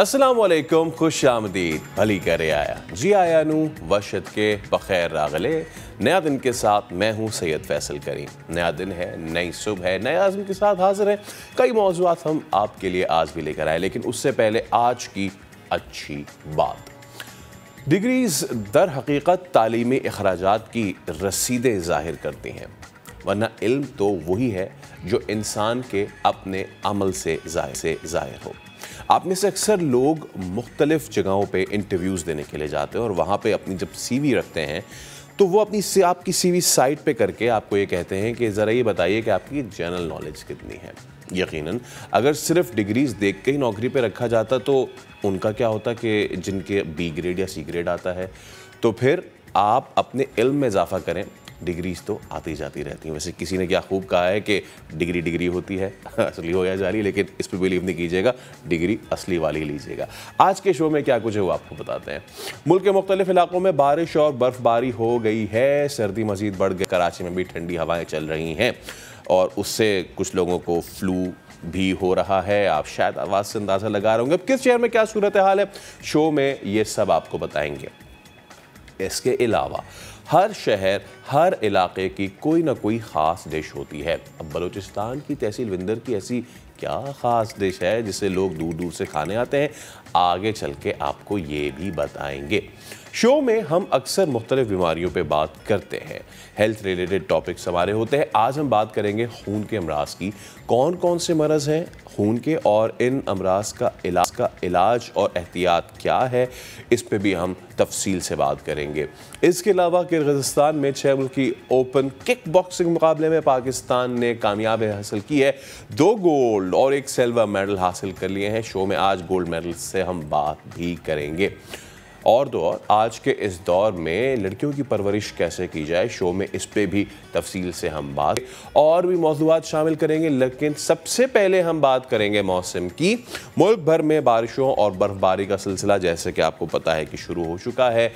अस्सलामुअलैकुम, खुश आमदीद, भली करे आया जी आया नू वशत के बखैर रागले। नया दिन के साथ मैं हूँ सैयद फैसल करीम। नया दिन है, नई सुबह है, नए आज़म के साथ हाजिर है। कई मौज़ूआत हम आपके लिए आज भी लेकर आए, लेकिन उससे पहले आज की अच्छी बात। डिग्रीज़ दर हकीकत तालीमी अखराजात की रसीदें ज़ाहिर करती हैं, वरना इल्म तो वही है जो इंसान के अपने अमल से ज़ाहिर हो। आप में से अक्सर लोग मुख्तलिफ जगहों पे इंटरव्यूज़ देने के लिए जाते हैं और वहाँ पे अपनी जब सीवी रखते हैं तो वो आपकी सीवी साइट पे करके आपको ये कहते हैं कि ज़रा ये बताइए कि आपकी जनरल नॉलेज कितनी है। यकीनन अगर सिर्फ डिग्रीज़ देख के ही नौकरी पे रखा जाता तो उनका क्या होता कि जिनके बी ग्रेड या सी ग्रेड आता है, तो फिर आप अपने इल्म में इजाफा करें। डिग्रीज़ तो आती जाती रहती हैं। वैसे किसी ने क्या खूब कहा है कि डिग्री होती है, असली हो या जाली, लेकिन इस पर बिलीव नहीं कीजिएगा, डिग्री असली वाली लीजिएगा। आज के शो में क्या कुछ है वो आपको बताते हैं। मुल्क के मुख्तलिफ इलाकों में बारिश और बर्फबारी हो गई है, सर्दी मज़ीद बढ़ गई। कराची में भी ठंडी हवाएं चल रही हैं और उससे कुछ लोगों को फ्लू भी हो रहा है। आप शायद आवाज़ से अंदाज़ा लगा रहे होंगे अब किस शहर में क्या सूरत हाल है। शो में ये सब आपको बताएंगे। इसके अलावा हर शहर, हर इलाके की कोई ना कोई ख़ास डिश होती है। अब बलूचिस्तान की तहसील विंदर की ऐसी क्या ख़ास डिश है जिसे लोग दूर दूर से खाने आते हैं, आगे चल के आपको ये भी बताएंगे। शो में हम अक्सर मुख्तलिफ बीमारियों पे बात करते हैं, हेल्थ रिलेटेड टॉपिक्स हमारे होते हैं। आज हम बात करेंगे खून के अमराज की। कौन कौन से मरज़ हैं खून के और इन अमराज का इलाज और एहतियात क्या है, इस पे भी हम तफसील से बात करेंगे। इसके अलावा किर्गिज़स्तान में 6 मुल्की ओपन किक बॉक्सिंग मुकाबले में पाकिस्तान ने कामयाबी हासिल की है। 2 गोल्ड और 1 सिल्वर मेडल हासिल कर लिए हैं। शो में आज गोल्ड मेडल से हम बात भी करेंगे। और आज के इस दौर में लड़कियों की परवरिश कैसे की जाए, शो में इस पे भी तफसील से हम बात और भी मौज़ूआत शामिल करेंगे। लेकिन सबसे पहले हम बात करेंगे मौसम की। मुल्क भर में बारिशों और बर्फबारी का सिलसिला जैसे कि आपको पता है कि शुरू हो चुका है।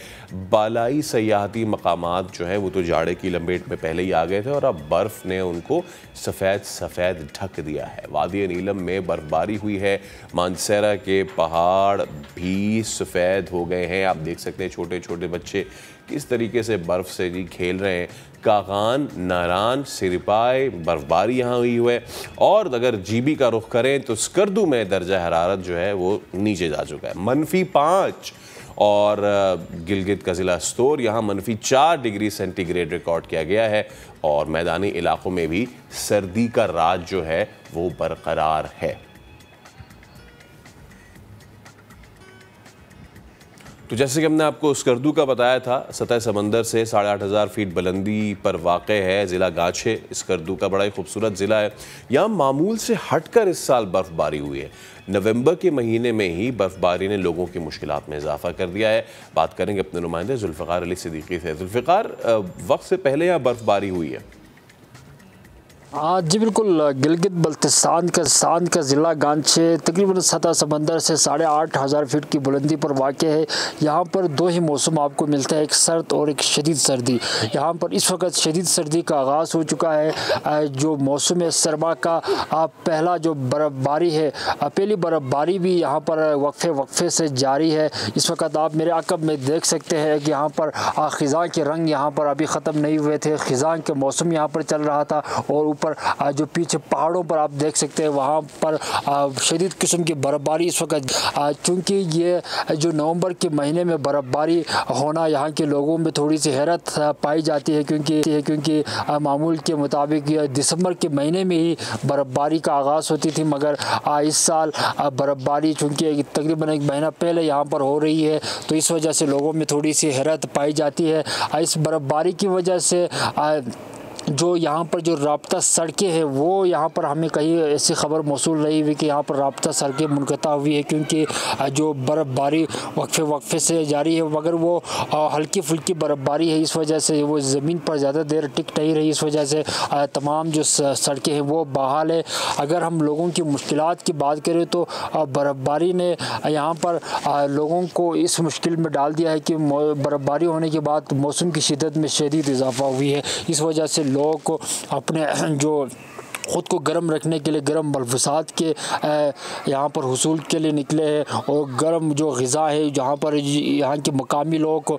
बालाई सयाहती मकामात जो है वो तो जाड़े की लपेट में पहले ही आ गए थे और अब बर्फ़ ने उनको सफ़ेद ढक दिया है। वादी नीलम में बर्फबारी हुई है, मानसेरा के पहाड़ भी सफ़ेद हो गए हैं। आप देख सकते हैं छोटे छोटे बच्चे किस तरीके से बर्फ़ से जी खेल रहे हैं। कागान, नारान, सिरपाई बर्फबारी यहाँ हुई है। और अगर जीबी का रुख करें तो स्कर्दू में दर्जा हरारत जो है वो नीचे जा चुका है, -5। और गिलगित का ज़िला स्तोर यहाँ -4 डिग्री सेंटीग्रेड रिकॉर्ड किया गया है। और मैदानी इलाकों में भी सर्दी का राज जो है वो बरकरार है। तो जैसे कि हमने आपको स्कर्दू का बताया था, सतह समंदर से 8500 फीट बुलंदी पर वाक़ है ज़िला गाछे। स्कर्दू का बड़ा ही खूबसूरत ज़िला है। यहाँ मामूल से हटकर इस साल बर्फ़बारी हुई है। नवंबर के महीने में ही बर्फ़बारी ने लोगों की मुश्किलात में इजाफा कर दिया है। बात करेंगे अपने नुमाइंदे जुल्फ़िकार अली सिद्दीकी से। जुल्फ़िकार, वक्त से पहले यहाँ बर्फ़बारी हुई है? जी बिल्कुल। गिलगित बल्तिस्तान का ज़िला गांचे तकरीबन सतह समंदर से 8500 फीट की बुलंदी पर वाक़ है। यहाँ पर 2 ही मौसम आपको मिलता है, एक सर्द और एक शदीद सर्दी। यहाँ पर इस वक्त शदीद सर्दी का आगाज़ हो चुका है। जो मौसम सरमा का पहला जो बर्फ़बारी है, पहली बर्फ़बारी भी यहाँ पर वक्फे से जारी है। इस वक्त आप मेरे अक़ब में देख सकते हैं कि यहाँ पर ख़िज़ां के रंग यहाँ पर अभी ख़त्म नहीं हुए थे। ख़िज़ां के मौसम यहाँ पर चल रहा था और ऊपर जो पीछे पहाड़ों पर आप देख सकते हैं वहाँ पर शदीद किस्म की बर्फ़बारी इस वक्त, चूँकि ये जो नवंबर के महीने में बर्फ़बारी होना यहाँ के लोगों में थोड़ी सी हैरत पाई जाती है, क्योंकि मामूल के मुताबिक दिसंबर के महीने में ही बर्फ़बारी का आगाज़ होती थी, मगर इस साल बर्फ़बारी चूँकि तकरीबन 1 महीना पहले यहाँ पर हो रही है, तो इस वजह से लोगों में थोड़ी सी हैरत पाई जाती है। इस बर्फ़बारी की वजह से जो यहाँ पर जो राब्ता सड़कें हैं वो यहाँ पर हमें कहीं ऐसी खबर मौसूल रही हुई कि यहाँ पर राब्ता सड़कें मुनक़ता हुई है, क्योंकि जो बर्फ़बारी वक्फे से जारी है, मगर वो हल्की फुल्की बर्फ़बारी है। इस वजह से वो ज़मीन पर ज़्यादा देर टिक नहीं रही। इस वजह से तमाम जो सड़कें हैं वो बहाल है। अगर हम लोगों की मुश्किलात की बात करें तो बर्फ़बारी ने यहाँ पर लोगों को इस मुश्किल में डाल दिया है कि बर्फ़बारी होने के बाद मौसम की शिद्दत में शदीद इजाफ़ा हुई है। इस वजह से लोगों को अपने जो ख़ुद को गर्म रखने के लिए गर्म मलबूसात के यहाँ पर हुसूल के लिए निकले हैं और गर्म जो ग़िज़ा है जहाँ पर यहाँ के मकामी लोग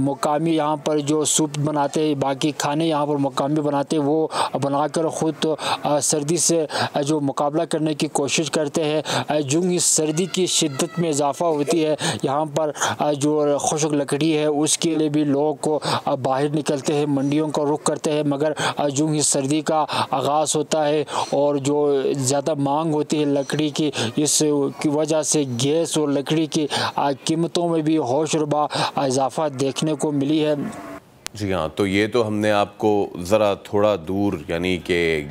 मकामी यहाँ पर जो सूप बनाते हैं, बाकी खाने यहाँ पर मकामी बनाते हैं, वो बनाकर ख़ुद सर्दी से जो मुकाबला करने की कोशिश करते हैं। जो इस सर्दी की शिद्दत में इजाफ़ा होती है, यहाँ पर जो खुश्क लकड़ी है उसके लिए भी लोग को बाहर निकलते हैं, मंडियों का रुख करते हैं। मगर जो इस सर्दी का आगाज़ होता है और जो ज़्यादा मांग होती है लकड़ी की, इस की वजह से गैस और लकड़ी की कीमतों में भी होशरुबा इजाफ़ा देखने को मिली है। जी हाँ, तो ये तो हमने आपको ज़रा थोड़ा दूर यानी कि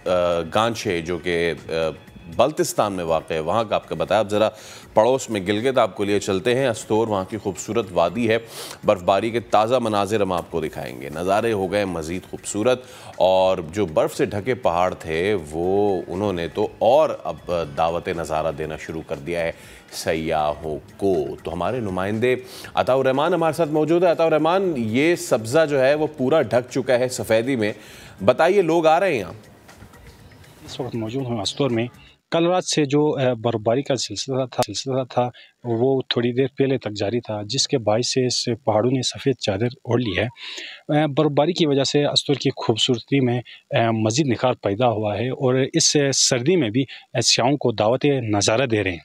गांचे जो कि बल्तिस्तान में वाक़ है वहाँ का आपका बताया। अब ज़रा पड़ोस में गिलगित आपको लिए चलते हैं। अस्तोर वहाँ की खूबसूरत वादी है, बर्फ़बारी के ताज़ा मनाजिर हम आपको दिखाएंगे। नज़ारे हो गए मज़ीद खूबसूरत और जो बर्फ़ से ढके पहाड़ थे वो उन्होंने तो और अब दावत नज़ारा देना शुरू कर दिया है सयाहों को। तो हमारे नुमाइंदे अताउर रहमान हमारे साथ मौजूद है। अताउर रहमान, ये सब्ज़ा जो है वो पूरा ढक चुका है सफ़ेदी में, बताइए लोग आ रहे हैं यहाँ? इस वक्त मौजूद हूँ अस्तोर में। कल रात से जो बर्फबारी का सिलसिला था वो थोड़ी देर पहले तक जारी था, जिसके बायस से इस पहाड़ों ने सफ़ेद चादर ओढ़ ली है। बर्फबारी की वजह से अस्तोर की खूबसूरती में मज़ीद निखार पैदा हुआ है और इस सर्दी में भी स्याहों को दावत नज़ारा दे रहे हैं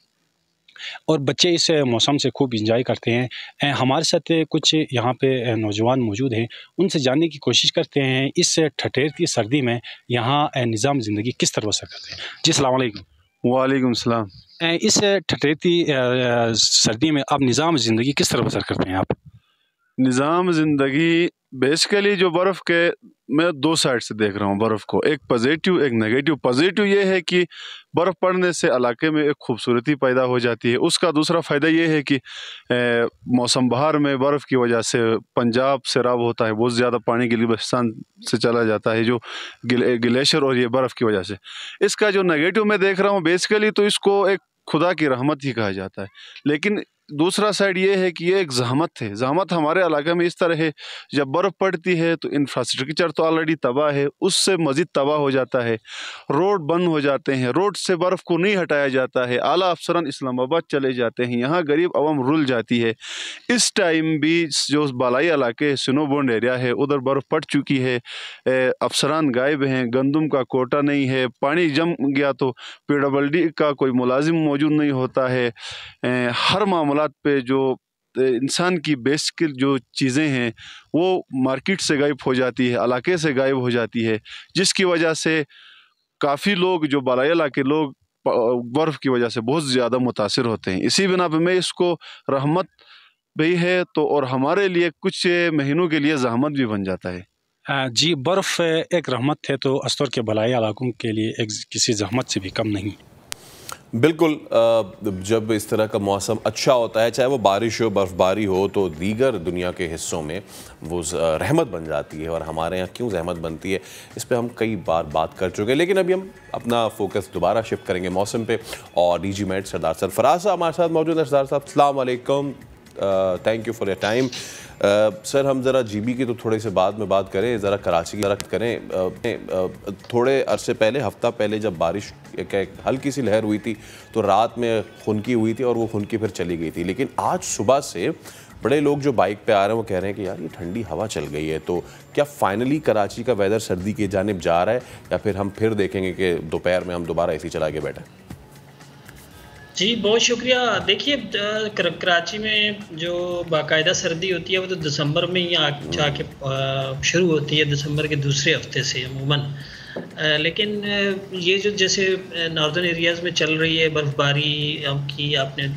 और बच्चे इस मौसम से खूब इंजॉय करते हैं। हमारे साथ कुछ यहाँ पे नौजवान मौजूद हैं, उनसे जानने की कोशिश करते हैं इस ठठेरती सर्दी में यहाँ निज़ाम ज़िंदगी किस तरह बसर करते हैं। जी अस्सलाम वालेकुम। वालेकुम सलाम। इस ठठेरती सर्दी में आप निज़ाम ज़िंदगी किस तरह बसर करते हैं आप? निज़ाम ज़िंदगी बेसिकली जो बर्फ़ के मैं दो साइड से देख रहा हूँ बर्फ़ को, एक पॉजिटिव एक नेगेटिव। पॉजिटिव ये है कि बर्फ़ पड़ने से इलाके में एक खूबसूरती पैदा हो जाती है। उसका दूसरा फ़ायदा ये है कि मौसम बहार में बर्फ़ की वजह से पंजाब सैराब होता है, बहुत ज़्यादा पानी गिलगिस्तान से चला जाता है जो ग्लेशियर और ये बर्फ़ की वजह से। इसका जो नेगेटिव मैं देख रहा हूँ बेसिकली तो इसको एक खुदा की रहमत ही कहा जाता है, लेकिन दूसरा साइड ये है कि ये एक ज़हमत है। ज़हमत हमारे इलाके में इस तरह है, जब बर्फ़ पड़ती है तो इंफ्रास्ट्रक्चर तो ऑलरेडी तबाह है, उससे मज़ीद तबाह हो जाता है, रोड बंद हो जाते हैं, रोड से बर्फ़ को नहीं हटाया जाता है, आला अफसरान इस्लामाबाद चले जाते हैं, यहाँ गरीब अवाम रुल जाती है। इस टाइम भी जो बालाई इलाके स्नोबॉन्ड एरिया है उधर बर्फ़ पड़ चुकी है, अफसरान गायब हैं, गंदम का कोटा नहीं है, पानी जम गया तो PWD का कोई मुलाजिम मौजूद नहीं होता है। हर मामला पे जो इंसान की बेसिक जो चीज़ें हैं वो मार्केट से गायब हो जाती है, इलाके से गायब हो जाती है, जिसकी वजह से काफ़ी लोग जो बालाई इलाके लोग बर्फ़ की वजह से बहुत ज़्यादा मुतासिर होते हैं। इसी बिना पे मैं इसको रहमत भी है तो और हमारे लिए कुछ महीनों के लिए ज़हमत भी बन जाता है। जी, बर्फ़ एक रहमत है तो अस्तोर के बालाई इलाकों के लिए एक किसी ज़हमत से भी कम नहीं। बिल्कुल, जब इस तरह का मौसम अच्छा होता है, चाहे वो बारिश हो बर्फ़बारी हो, तो दीगर दुनिया के हिस्सों में वो रहमत बन जाती है। और हमारे यहाँ क्यों रहमत बनती है इस पे हम कई बार बात कर चुके हैं, लेकिन अभी हम अपना फोकस दोबारा शिफ्ट करेंगे मौसम पे। और DG मेट सरदार सरफराज साहब हमारे साथ मौजूद है। सरदार साहब अस्सलाम वालेकुम, thank you for your time. Sir, हम ज़रा GB की तो थोड़े से बाद में बात करें, ज़रा कराची की तरफ करें। थोड़े अरसे पहले, हफ्ता पहले जब बारिश एक हल्की सी लहर हुई थी तो रात में खुनकी हुई थी और वो खुनकी फिर चली गई थी, लेकिन आज सुबह से बड़े लोग जो बाइक पे आ रहे हैं वो कह रहे हैं कि यार ये ठंडी हवा चल गई है। तो क्या फाइनली कराची का वेदर सर्दी की जानिब जा रहा है या फिर हम फिर देखेंगे कि दोपहर में हम दोबारा AC चला के बैठे? जी बहुत शुक्रिया। देखिए, कराची में जो बाकायदा सर्दी होती है वो तो दिसंबर में ही जाके शुरू होती है, दिसंबर के दूसरे हफ्ते से अमूमन। लेकिन ये जो जैसे नॉर्दर्न एरियाज़ में चल रही है बर्फ़बारी की आपने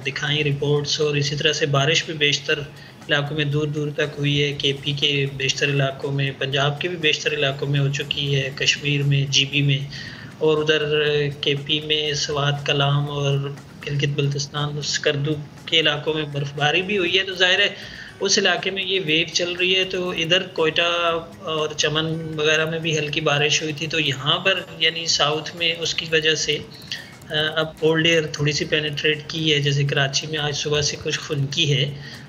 दिखाई रिपोर्ट्स, और इसी तरह से बारिश भी बेशतर इलाकों में दूर दूर तक हुई है। KP के बेशतर इलाकों में, पंजाब के भी बेशतर इलाकों में हो चुकी है, कश्मीर में, GB में, और उधर KP में स्वात कलाम और गिलगित बल्तिस्तान स्कर्दू के इलाकों में बर्फ़बारी भी हुई है। तो ज़ाहिर है उस इलाके में ये वेव चल रही है। तो इधर कोयटा और चमन वगैरह में भी हल्की बारिश हुई थी। तो यहाँ पर यानी साउथ में उसकी वजह से अब कोल्ड एयर थोड़ी सी पेनिट्रेट की है, जैसे कराची में आज सुबह से कुछ खुनकी है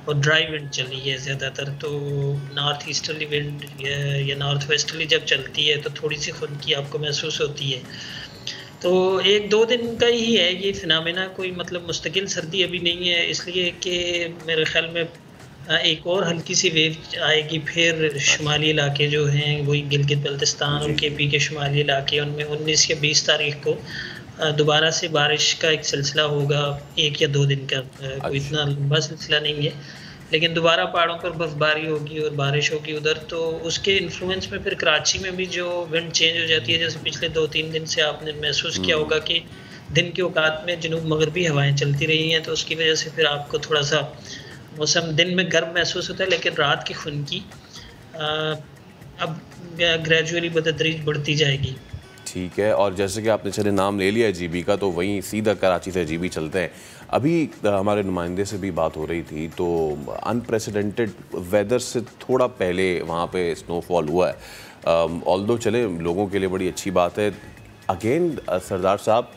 और ड्राई विंड चली है ज़्यादातर, तो नॉर्थ ईस्टर्ली विंड या नॉर्थ वेस्टर्ली जब चलती है तो थोड़ी सी खुनकी आपको महसूस होती है। तो 1-2 दिन का ही है ये फिनोमेना, कोई मतलब मुस्तकिल सर्दी अभी नहीं है, इसलिए कि मेरे ख्याल में एक और हल्की सी वेव आएगी, फिर शुमाली इलाके जो हैं वही गिलगित बल्तिस्तान और केपी के शुमाली इलाके, उनमें 19 या 20 तारीख को दोबारा से बारिश का एक सिलसिला होगा, 1 या 2 दिन का, कोई इतना लंबा सिलसिला नहीं है, लेकिन दोबारा पहाड़ों पर बर्फबारी होगी और बारिश होगी उधर, तो उसके इन्फ्लुएंस में फिर कराची में भी जो विंड चेंज हो जाती है, जैसे पिछले 2-3 दिन से आपने महसूस किया होगा कि दिन के औकात में जनूब मगरबी हवाएं चलती रही हैं, तो उसकी वजह से फिर आपको थोड़ा सा मौसम दिन में गर्म महसूस होता है, लेकिन रात की खुनकी अब ग्रेजुअली बतदरीज बढ़ती जाएगी। ठीक है, और जैसे कि आपने चले नाम ले लिया जीबी का, तो वहीं सीधा कराची से जीबी चलते हैं। अभी हमारे नुमाइंदे से भी बात हो रही थी, तो अनप्रेसिडेंटेड वेदर से थोड़ा पहले वहाँ पे स्नोफॉल हुआ है, ऑल्दो चले लोगों के लिए बड़ी अच्छी बात है। अगेन सरदार साहब,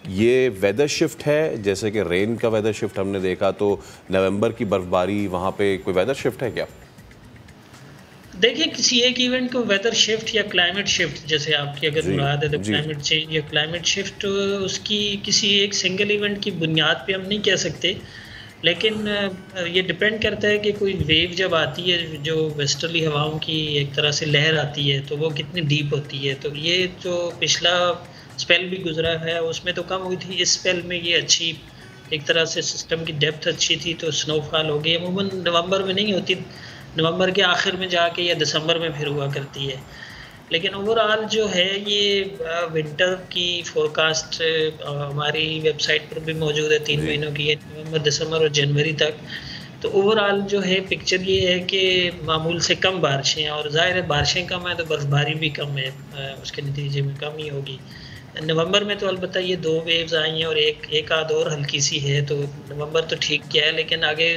ये वेदर शिफ्ट है, जैसे कि रेन का वेदर शिफ्ट हमने देखा, तो नवंबर की बर्फबारी वहाँ पे कोई वेदर शिफ्ट है क्या? देखिए, किसी एक इवेंट को वेदर शिफ्ट या क्लाइमेट शिफ्ट, जैसे आपकी अगर मुराद है तो क्लाइमेट चेंज या क्लाइमेट शिफ्ट, उसकी किसी एक सिंगल इवेंट की बुनियाद पे हम नहीं कह सकते, लेकिन ये डिपेंड करता है कि कोई वेव जब आती है, जो वेस्टर्ली हवाओं की एक तरह से लहर आती है, तो वो कितनी डीप होती है। तो ये जो पिछला स्पेल भी गुजरा है उसमें तो कम हुई थी, इस स्पेल में ये अच्छी एक तरह से सिस्टम की डेप्थ अच्छी थी, तो स्नोफॉल हो गई। अमूमन नवंबर में नहीं होती, नवंबर के आखिर में जाके या दिसंबर में फिर हुआ करती है, लेकिन ओवरऑल जो है ये विंटर की फोरकास्ट हमारी वेबसाइट पर भी मौजूद है, 3 महीनों की है, नवंबर, दिसंबर और जनवरी तक। तो ओवरऑल जो है पिक्चर ये है कि मामूल से कम बारिशें हैं, और ज़ाहिर है बारिशें कम है तो बर्फबारी भी कम है, उसके नतीजे में कम ही होगी। नवंबर में तो अलबत्ता ये 2 वेव्स आई हैं और एक आध और हल्की सी है, तो नवंबर तो ठीक किया है, लेकिन आगे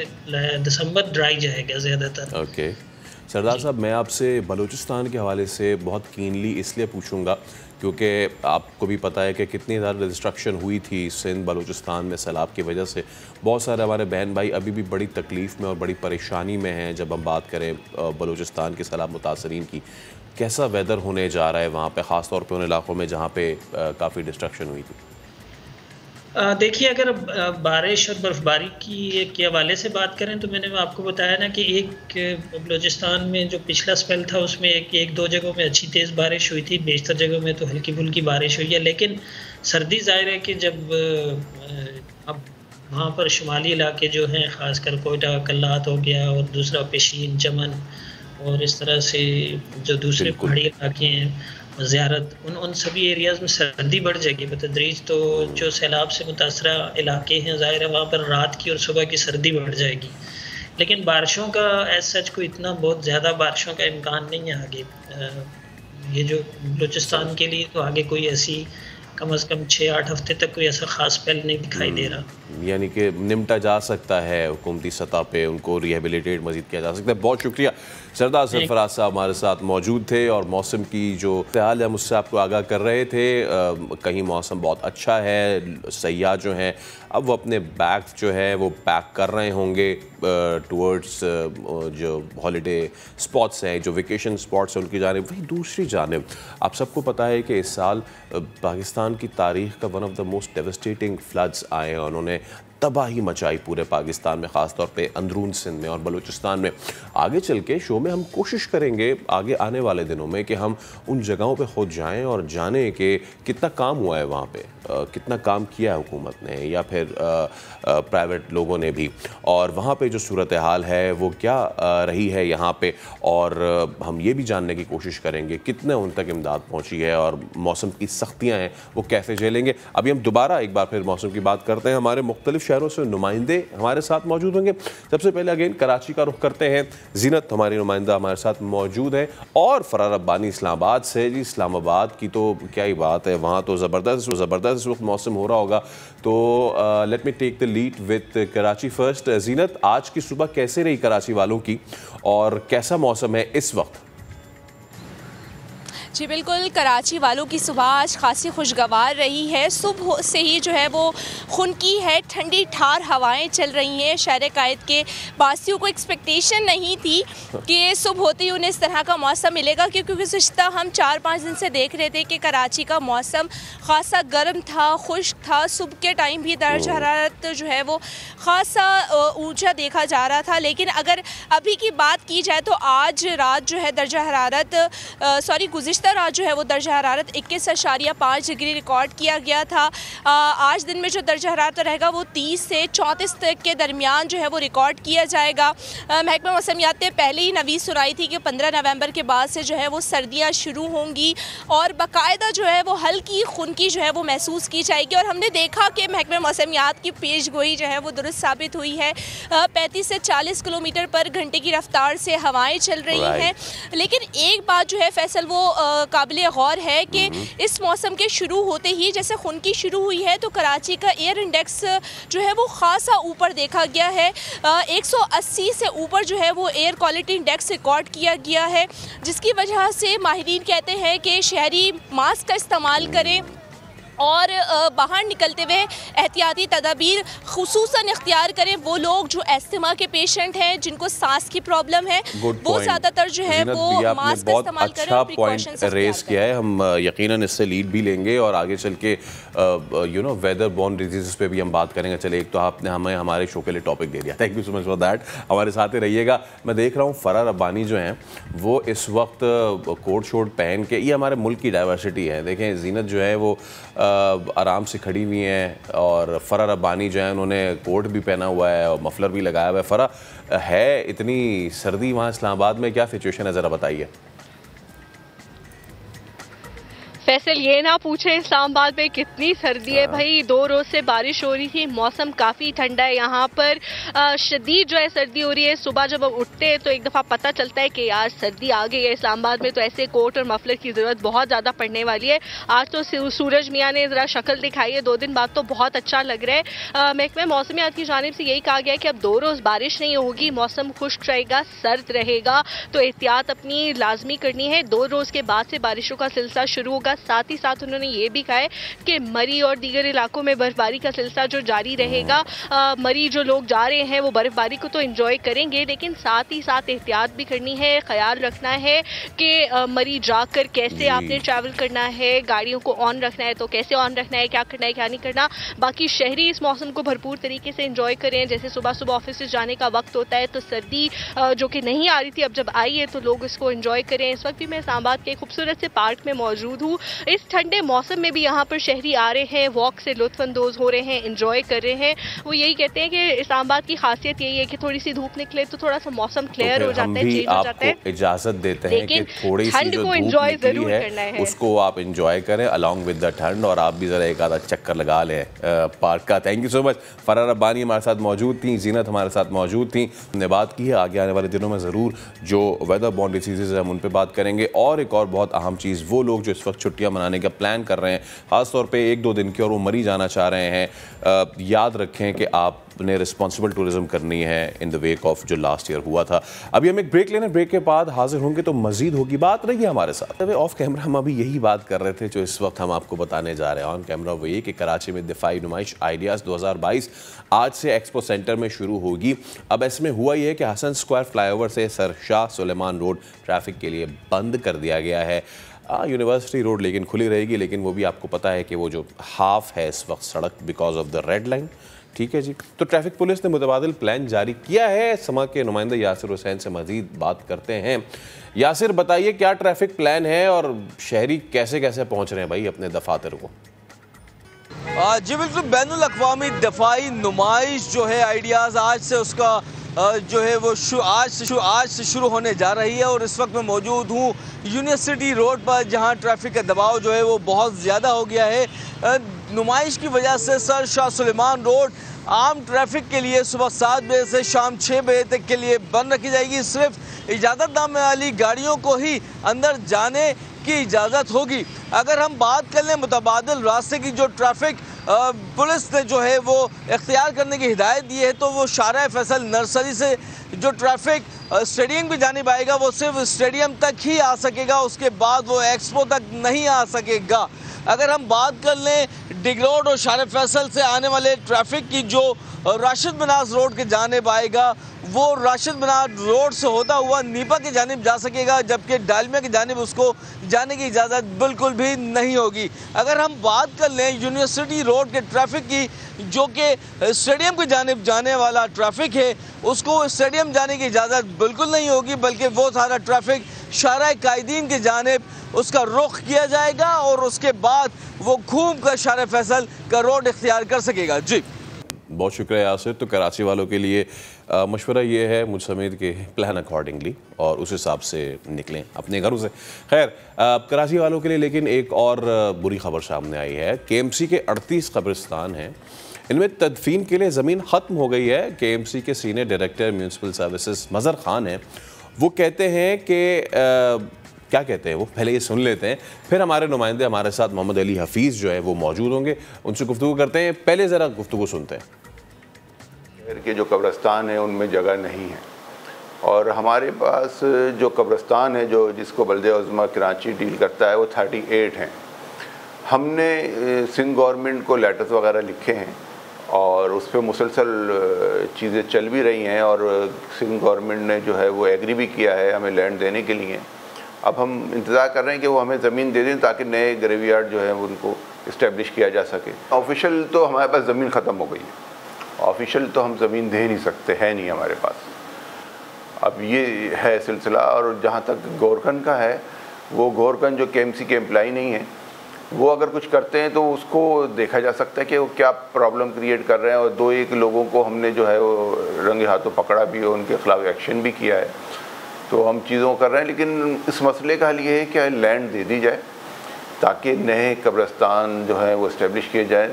दिसंबर ड्राई जाएगा ज़्यादातर। ओके सरदार साहब, मैं आपसे बलूचिस्तान के हवाले से बहुत कीनली इसलिए पूछूंगा क्योंकि आपको भी पता है कि कितनी ज़्यादा डिस्ट्रक्शन हुई थी सिंध बलूचिस्तान में सैलाब की वजह से। बहुत सारे हमारे बहन भाई अभी भी बड़ी तकलीफ़ में और बड़ी परेशानी में हैं। जब हम बात करें बलूचिस्तान के सैलाब मुतासरीन की, कैसा वेदर होने जा रहा है वहाँ पे, ख़ास तौर पे उन इलाक़ों में जहाँ पे काफ़ी डिस्ट्रक्शन हुई थी? देखिए, अगर बारिश और बर्फबारी के हवाले से बात करें तो मैंने आपको बताया ना कि एक बलूचिस्तान में जो पिछला स्पेल था उसमें एक दो जगहों में अच्छी तेज़ बारिश हुई थी, बेशतर जगहों में तो हल्की फुल्की बारिश हुई है, लेकिन सर्दी ज़ाहिर है कि जब अब वहाँ पर शुमाली इलाके जो हैं, ख़ासकर कोयटा, कल्लात हो गया और दूसरा पेशीन, चमन और इस तरह से जो दूसरे पहाड़ी इलाके हैं, ज़ियारत, उन सभी एरियाज़ में सर्दी बढ़ जाएगी बतदरीज। तो जो सैलाब से मुतासरा इलाके हैं, ज़ाहिर है वहाँ पर रात की और सुबह की सर्दी बढ़ जाएगी, लेकिन बारिशों का एज सच कोई इतना बहुत ज़्यादा बारिशों का इम्कान नहीं है आगे। ये जो बलूचिस्तान के लिए तो आगे कोई ऐसी कम से कम 6-8 हफ्ते तक कोई ऐसा ख़ास स्पेल नहीं दिखाई दे रहा, यानी कि निमटा जा सकता है हुकूमती सतह पे, उनको रिहेबिलिटेट मज़ीद किया जा सकता है। बहुत शुक्रिया सरदार सरफराज साहब हमारे साथ मौजूद थे और मौसम की जो हाल है मुझसे आपको आगाह कर रहे थे। कहीं मौसम बहुत अच्छा है, सयाह जो हैं अब वो अपने बैग जो है वो पैक कर रहे होंगे टूवर्ड्स जो हॉलीडे स्पॉट्स हैं, जो वेकेशन स्पॉट्स हैं उनकी जानिब। वहीं दूसरी जानिब आप सबको पता है कि इस साल पाकिस्तान की तारीख़ का one of the most devastating floods आए हैं, उन्होंने तबाही मचाई पूरे पाकिस्तान में, ख़ास तौर पे अंदरून सिंध में और बलूचिस्तान में। आगे चल के शो में हम कोशिश करेंगे आगे आने वाले दिनों में कि हम उन जगहों पे खुद जाएं और जानें कि कितना काम हुआ है वहाँ पे, कितना काम किया है हुकूमत ने या फिर प्राइवेट लोगों ने भी, और वहाँ पे जो सूरत हाल है वो क्या रही है यहाँ पे, और हम ये भी जानने की कोशिश करेंगे कितने उन तक इमदाद पहुँची है और मौसम की सख्तियाँ हैं वो कैसे झेलेंगे। अभी हम दोबारा एक बार फिर मौसम की बात करते हैं। हमारे मुख्तलिफ शहरों से नुमाइंदे हमारे साथ मौजूद होंगे। सबसे पहले अगेन कराची का रुख करते हैं। जीनत हमारी नुमाइंदा हमारे साथ मौजूद है और फरार रब्बानी इस्लामाबाद से। जी, इस्लामाबाद की तो क्या ही बात है, वहाँ तो ज़बरदस्त इस वक्त मौसम हो रहा होगा। तो let me take the lead with Karachi first. Zeenat, आज की सुबह कैसे रही कराची वालों की और कैसा मौसम है इस वक्त? जी बिल्कुल, कराची वालों की सुबह आज खासी खुशगवार रही है। सुबह से ही जो है वो खुनकी है, ठंडी ठार हवाएं चल रही हैं। शहर कायद के वासियों को एक्सपेक्टेशन नहीं थी कि सुबह होते ही उन्हें इस तरह का मौसम मिलेगा, क्योंकि गुज़िश्ता हम 4-5 दिन से देख रहे थे कि कराची का मौसम खासा गर्म था, खुश्क था। सुबह के टाइम भी दर्ज हरारत जो है वो खासा ऊंचा देखा जा रहा था। लेकिन अगर अभी की बात की जाए तो आज रात जो है दर्जा हरारत गुज़िश्ता रात जो है वो दर्जा हरारत 21.5 डिग्री रिकॉर्ड किया गया था। आज दिन में जो दर्जा हरारत रहेगा वो 30 से 34 तक के दरमियान जो है वो रिकॉर्ड किया जाएगा। महकमा मौसमियात ने पहले ही नवीस सुनाई थी कि 15 नवंबर के बाद से जो है वो सर्दियाँ शुरू होंगी और बाकायदा जो है वो हल्की खुनकी जो है वो महसूस की जाएगी। और हमने देखा कि महकमा मौसमियात की पेशगोई जो है वो दुरुस्त साबित हुई है। 35 से 40 किलोमीटर पर घंटे की रफ्तार से हवाएं चल रही हैं। लेकिन एक बात जो है फैसल वो काबिल गौर है कि इस मौसम के शुरू होते ही जैसे खुनकी शुरू हुई है तो कराची का एयर इंडेक्स जो है वो खासा ऊपर देखा गया है। 180 से ऊपर जो है वो एयर क्वालिटी इंडेक्स रिकॉर्ड किया गया है, जिसकी वजह से माहिरीन कहते हैं कि शहरी मास्क का इस्तेमाल करें और बाहर निकलते हुए एहतियाती तदाबीर खुसूसन इख्तियार करें। वो लोग जो एस्थमा के पेशेंट हैं, जिनको सांस की प्रॉब्लम है, वो ज़्यादातर जो है वो मास्क का इस्तेमाल करें। अच्छा पॉइंट रेस किया है, हम यकीनन इससे लीड भी लेंगे और आगे चल के वेदर बॉर्न डिजीज़ पे भी हम बात करेंगे। चले, एक तो आपने हमें हमारे शो के लिए टॉपिक दे दिया, thank you so much for that. हमारे साथ ही रहिएगा। मैं देख रहा हूँ फराह रब्बानी जो हैं वो इस वक्त कोट शोट पहन के, ये हमारे मुल्क की डाइवर्सिटी है। देखें जीनत जो है वो आराम से खड़ी हुई हैं और फराह रब्बानी जो है उन्होंने कोट भी पहना हुआ है और मफलर भी लगाया हुआ है। फराह, है इतनी सर्दी वहाँ इस्लामाबाद में, क्या सिचुएशन है, ज़रा बताइए। फैसल, ये ना पूछे इस्लामाबाद में कितनी सर्दी है भाई। 2 रोज से बारिश हो रही थी, मौसम काफ़ी ठंडा है यहाँ पर। शदीद जो है सर्दी हो रही है। सुबह जब हम उठते हैं तो एक दफ़ा पता चलता है कि यार सर्दी आ गई है इस्लामाबाद में, तो ऐसे कोट और मफलर की ज़रूरत बहुत ज़्यादा पड़ने वाली है। आज तो सूरज मियाँ ने ज़रा शक्ल दिखाई है 2 दिन बाद, तो बहुत अच्छा लग रहा है। महकमा मौसमियात की जानिब से यही कहा गया है कि अब 2 रोज़ बारिश नहीं होगी, मौसम खुश्क रहेगा, सर्द रहेगा, तो एहतियात अपनी लाजमी करनी है। 2 रोज़ के बाद से बारिशों का सिलसिला शुरू होगा। साथ ही साथ उन्होंने ये भी कहा है कि मरी और दीगर इलाकों में बर्फबारी का सिलसिला जो जारी रहेगा। मरी जो लोग जा रहे हैं वो बर्फबारी को तो एंजॉय करेंगे, लेकिन साथ ही साथ एहतियात भी करनी है। ख्याल रखना है कि मरी जाकर कैसे आपने ट्रैवल करना है, गाड़ियों को ऑन रखना है तो कैसे ऑन रखना है, क्या करना है क्या नहीं करना। बाकी शहरी इस मौसम को भरपूर तरीके से एंजॉय करें। जैसे सुबह सुबह ऑफिस जाने का वक्त होता है तो सर्दी जो कि नहीं आ रही थी, अब जब आई है तो लोग इसको एंजॉय करें। इस वक्त भी मैं इस्लामाबाद के खूबसूरत से पार्क में मौजूद हूँ। इस ठंडे मौसम में भी यहाँ पर शहरी आ रहे हैं, वॉक से लुत्फानंदोज हो रहे हैं, एंजॉय कर रहे हैं। वो यही कहते हैं कि इस्लामाबाद की खासियत यही है कि थोड़ी सी धूप निकले तो थोड़ा सा मौसम क्लियर हो जाता है, चेंज हो जाता है। इजाजत देते हैं कि थोड़ी सी जो धूप निकली है उसको आप एंजॉय करें अलॉन्ग विद द ठंड, और आप भी जरा एक आधा चक्कर लगा लें पार्क का। Thank you so much. Farah Rabbani हमारे साथ मौजूद थी, जीनत हमारे साथ मौजूद थी। हमने बात की है, आगे आने वाले दिनों में ज़रूर जो वेदर बॉर्न डिसीज़ है हम उन पर बात करेंगे। और एक और बहुत अहम चीज़, वो लोग जो इस वक्त छुट्टियाँ मनाने का प्लान कर रहे हैं, ख़ास तौर पे 1-2 दिन की, और वो मरी जाना चाह रहे हैं, याद रखें कि आपने रिस्पॉन्सिबल टूरिज्म करनी है इन द वेक ऑफ जो लास्ट ईयर हुआ था। अभी हम एक ब्रेक लेने, ब्रेक के बाद हाजिर होंगे तो मजीद होगी बात। रहिए हमारे साथ। ऑफ कैमरा हम अभी यही बात कर रहे थे जो इस वक्त हम आपको बताने जा रहे हैं ऑन कैमरा, वो ये कि कराची में दिफाई नुमाइश आइडियाज़ 2022 आज से एक्सपो सेंटर में शुरू होगी। अब इसमें हुआ ये कि हसन स्क्वायर फ्लाईओवर से sir Shah Suleman road traffic के लिए बंद कर दिया गया है। यूनिवर्सिटी रोड लेकिन खुली रहेगी, लेकिन वो भी आपको पता है कि वो जो हाफ है इस वक्त सड़क because of the red line. ठीक है जी, तो ट्रैफिक पुलिस ने मुतबादिल प्लान जारी किया है। समा के नुमाइंदे यासिर हुसैन से मजीद बात करते हैं। यासिर, बताइए क्या ट्रैफिक प्लान है और शहरी कैसे कैसे पहुंच रहे हैं भाई अपने दफातर को? जी बिल्कुल, बैनुल अक़वामी दिफाई नुमाइश जो है आइडियाज़ आज से उसका जो है वो आज से शुरू होने जा रही है। और इस वक्त मैं मौजूद हूँ यूनिवर्सिटी रोड पर, जहाँ ट्रैफिक का दबाव जो है वो बहुत ज़्यादा हो गया है। नुमाइश की वजह से सर शाह सुलेमान रोड आम ट्रैफिक के लिए सुबह 7 बजे से शाम 6 बजे तक के लिए बंद रखी जाएगी। सिर्फ इजाज़तनामे वाली गाड़ियों को ही अंदर जाने की इजाज़त होगी। अगर हम बात कर लें मुतबादिल रास्ते की, जो ट्रैफिक पुलिस ने जो है वो इख्तियार करने की हिदायत दी है, तो वो शारा फैसल नर्सरी से जो ट्रैफिक स्टेडियम की जानिब आएगा वो सिर्फ स्टेडियम तक ही आ सकेगा, उसके बाद वो एक्सपो तक नहीं आ सकेगा। अगर हम बात कर लें डिग रोड और शार फैसल से आने वाले ट्रैफिक की, जो राशिद मनाज रोड के जानिब आएगा वो राशिद मनाज रोड से होता हुआ नीपा की जानिब जा सकेगा, जबकि डालमिया की जानिब उसको जाने की इजाज़त बिल्कुल भी नहीं होगी। अगर हम बात कर लें यूनिवर्सिटी रोड के ट्रैफिक की, जो कि स्टेडियम की जानिब जाने वाला ट्रैफिक है, उसको स्टेडियम जाने की इजाज़त बिल्कुल नहीं होगी, बल्कि वो सारा ट्रैफिक शारा कायदीन की जानिब उसका रुख किया जाएगा और उसके बाद वो घूम कर शार फैसल का रोड इख्तियार कर सकेगा। जी बहुत शुक्रिया यासिर। तो कराची वालों के लिए मशवरा ये है मुझ समेत के प्लान अकॉर्डिंगली और उस हिसाब से निकलें अपने घरों से। खैर कराची वालों के लिए लेकिन एक और बुरी खबर सामने आई है। KMC के 38 कब्रिस्तान हैं, इनमें तदफीन के लिए ज़मीन ख़त्म हो गई है। KMC के senior director municipal services Mazhar Khan हैं, वो कहते हैं कि क्या कहते हैं वो, पहले ये सुन लेते हैं, फिर हमारे नुमाइंदे हमारे साथ मोहम्मद अली हफीज़ जो है वो मौजूद होंगे, उनसे गुफ्तगू करते हैं। पहले ज़रा गुफ्तगू सुनते हैं। शहर के जो कब्रिस्तान है उनमें जगह नहीं है और हमारे पास जो कब्रिस्तान है जो जिसको बल्दे उज़्मा कराची डील करता है वो 38 हैं। हमने सिंध गवर्नमेंट को लेटर्स वगैरह लिखे हैं और उस पर मुसलसल चीज़ें चल भी रही हैं और सिंध गवर्नमेंट ने जो है वो एग्री भी किया है हमें लैंड देने के लिए। अब हम इंतज़ार कर रहे हैं कि वो हमें ज़मीन दे दें ताकि नए ग्रेवयार्ड जो है उनको इस्टेब्लिश किया जा सके। ऑफिशियल तो हमारे पास ज़मीन ख़त्म हो गई है, ऑफिशियल तो हम ज़मीन दे नहीं सकते, है नहीं हमारे पास। अब ये है सिलसिला। और जहाँ तक गोरकन का है, वो गोरकन जो KMC के एम्प्लाई नहीं है, वो अगर कुछ करते हैं तो उसको देखा जा सकता है कि वो क्या प्रॉब्लम क्रिएट कर रहे हैं। और 2-1 लोगों को हमने जो है वो रंगे हाथों पकड़ा भी है, उनके खिलाफ एक्शन भी किया है, तो हम चीज़ों कर रहे हैं। लेकिन इस मसले का हल ये है कि लैंड दे दी जाए ताकि नए कब्रिस्तान जो है वो इस्टेब्लिश किए जाए।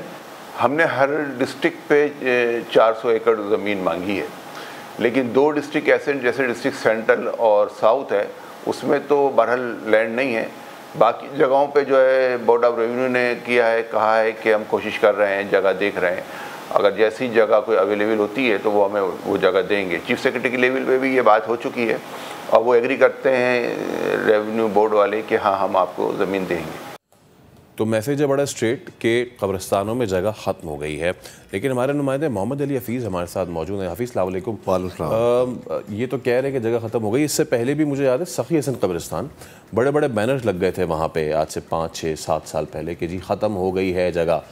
हमने हर डिस्ट्रिक्ट पे 400 एकड़ ज़मीन मांगी है, लेकिन 2 डिस्ट्रिक्ट ऐसे जैसे डिस्ट्रिक्ट सेंट्रल और साउथ है उसमें तो बहरहाल लैंड नहीं है। बाकी जगहों पे जो है बोर्ड ऑफ रेवेन्यू ने किया है, कहा है कि हम कोशिश कर रहे हैं, जगह देख रहे हैं, अगर जैसी जगह कोई अवेलेबल होती है तो वो हमें वो जगह देंगे। चीफ सेक्रेटरी के लेवल पे भी ये बात हो चुकी है और वो एग्री करते हैं रेवेन्यू बोर्ड वाले कि हाँ हम आपको ज़मीन देंगे। तो मैसेज है बड़ा स्ट्रेट कि कब्रिस्तानों में जगह ख़त्म हो गई है। लेकिन हमारे नुमाइंदे मोहम्मद अली हफीज़ हमारे साथ मौजूद हैं। हफीज़ अस्सलाम वालेकुम। ये तो कह रहे हैं कि जगह ख़त्म हो गई, इससे पहले भी मुझे याद है सखी हसन कब्रिस्तान बड़े बड़े बैनर्स लग गए थे वहाँ पे आज से 5, 6, 7 साल पहले कि जी ख़त्म हो गई है जगह।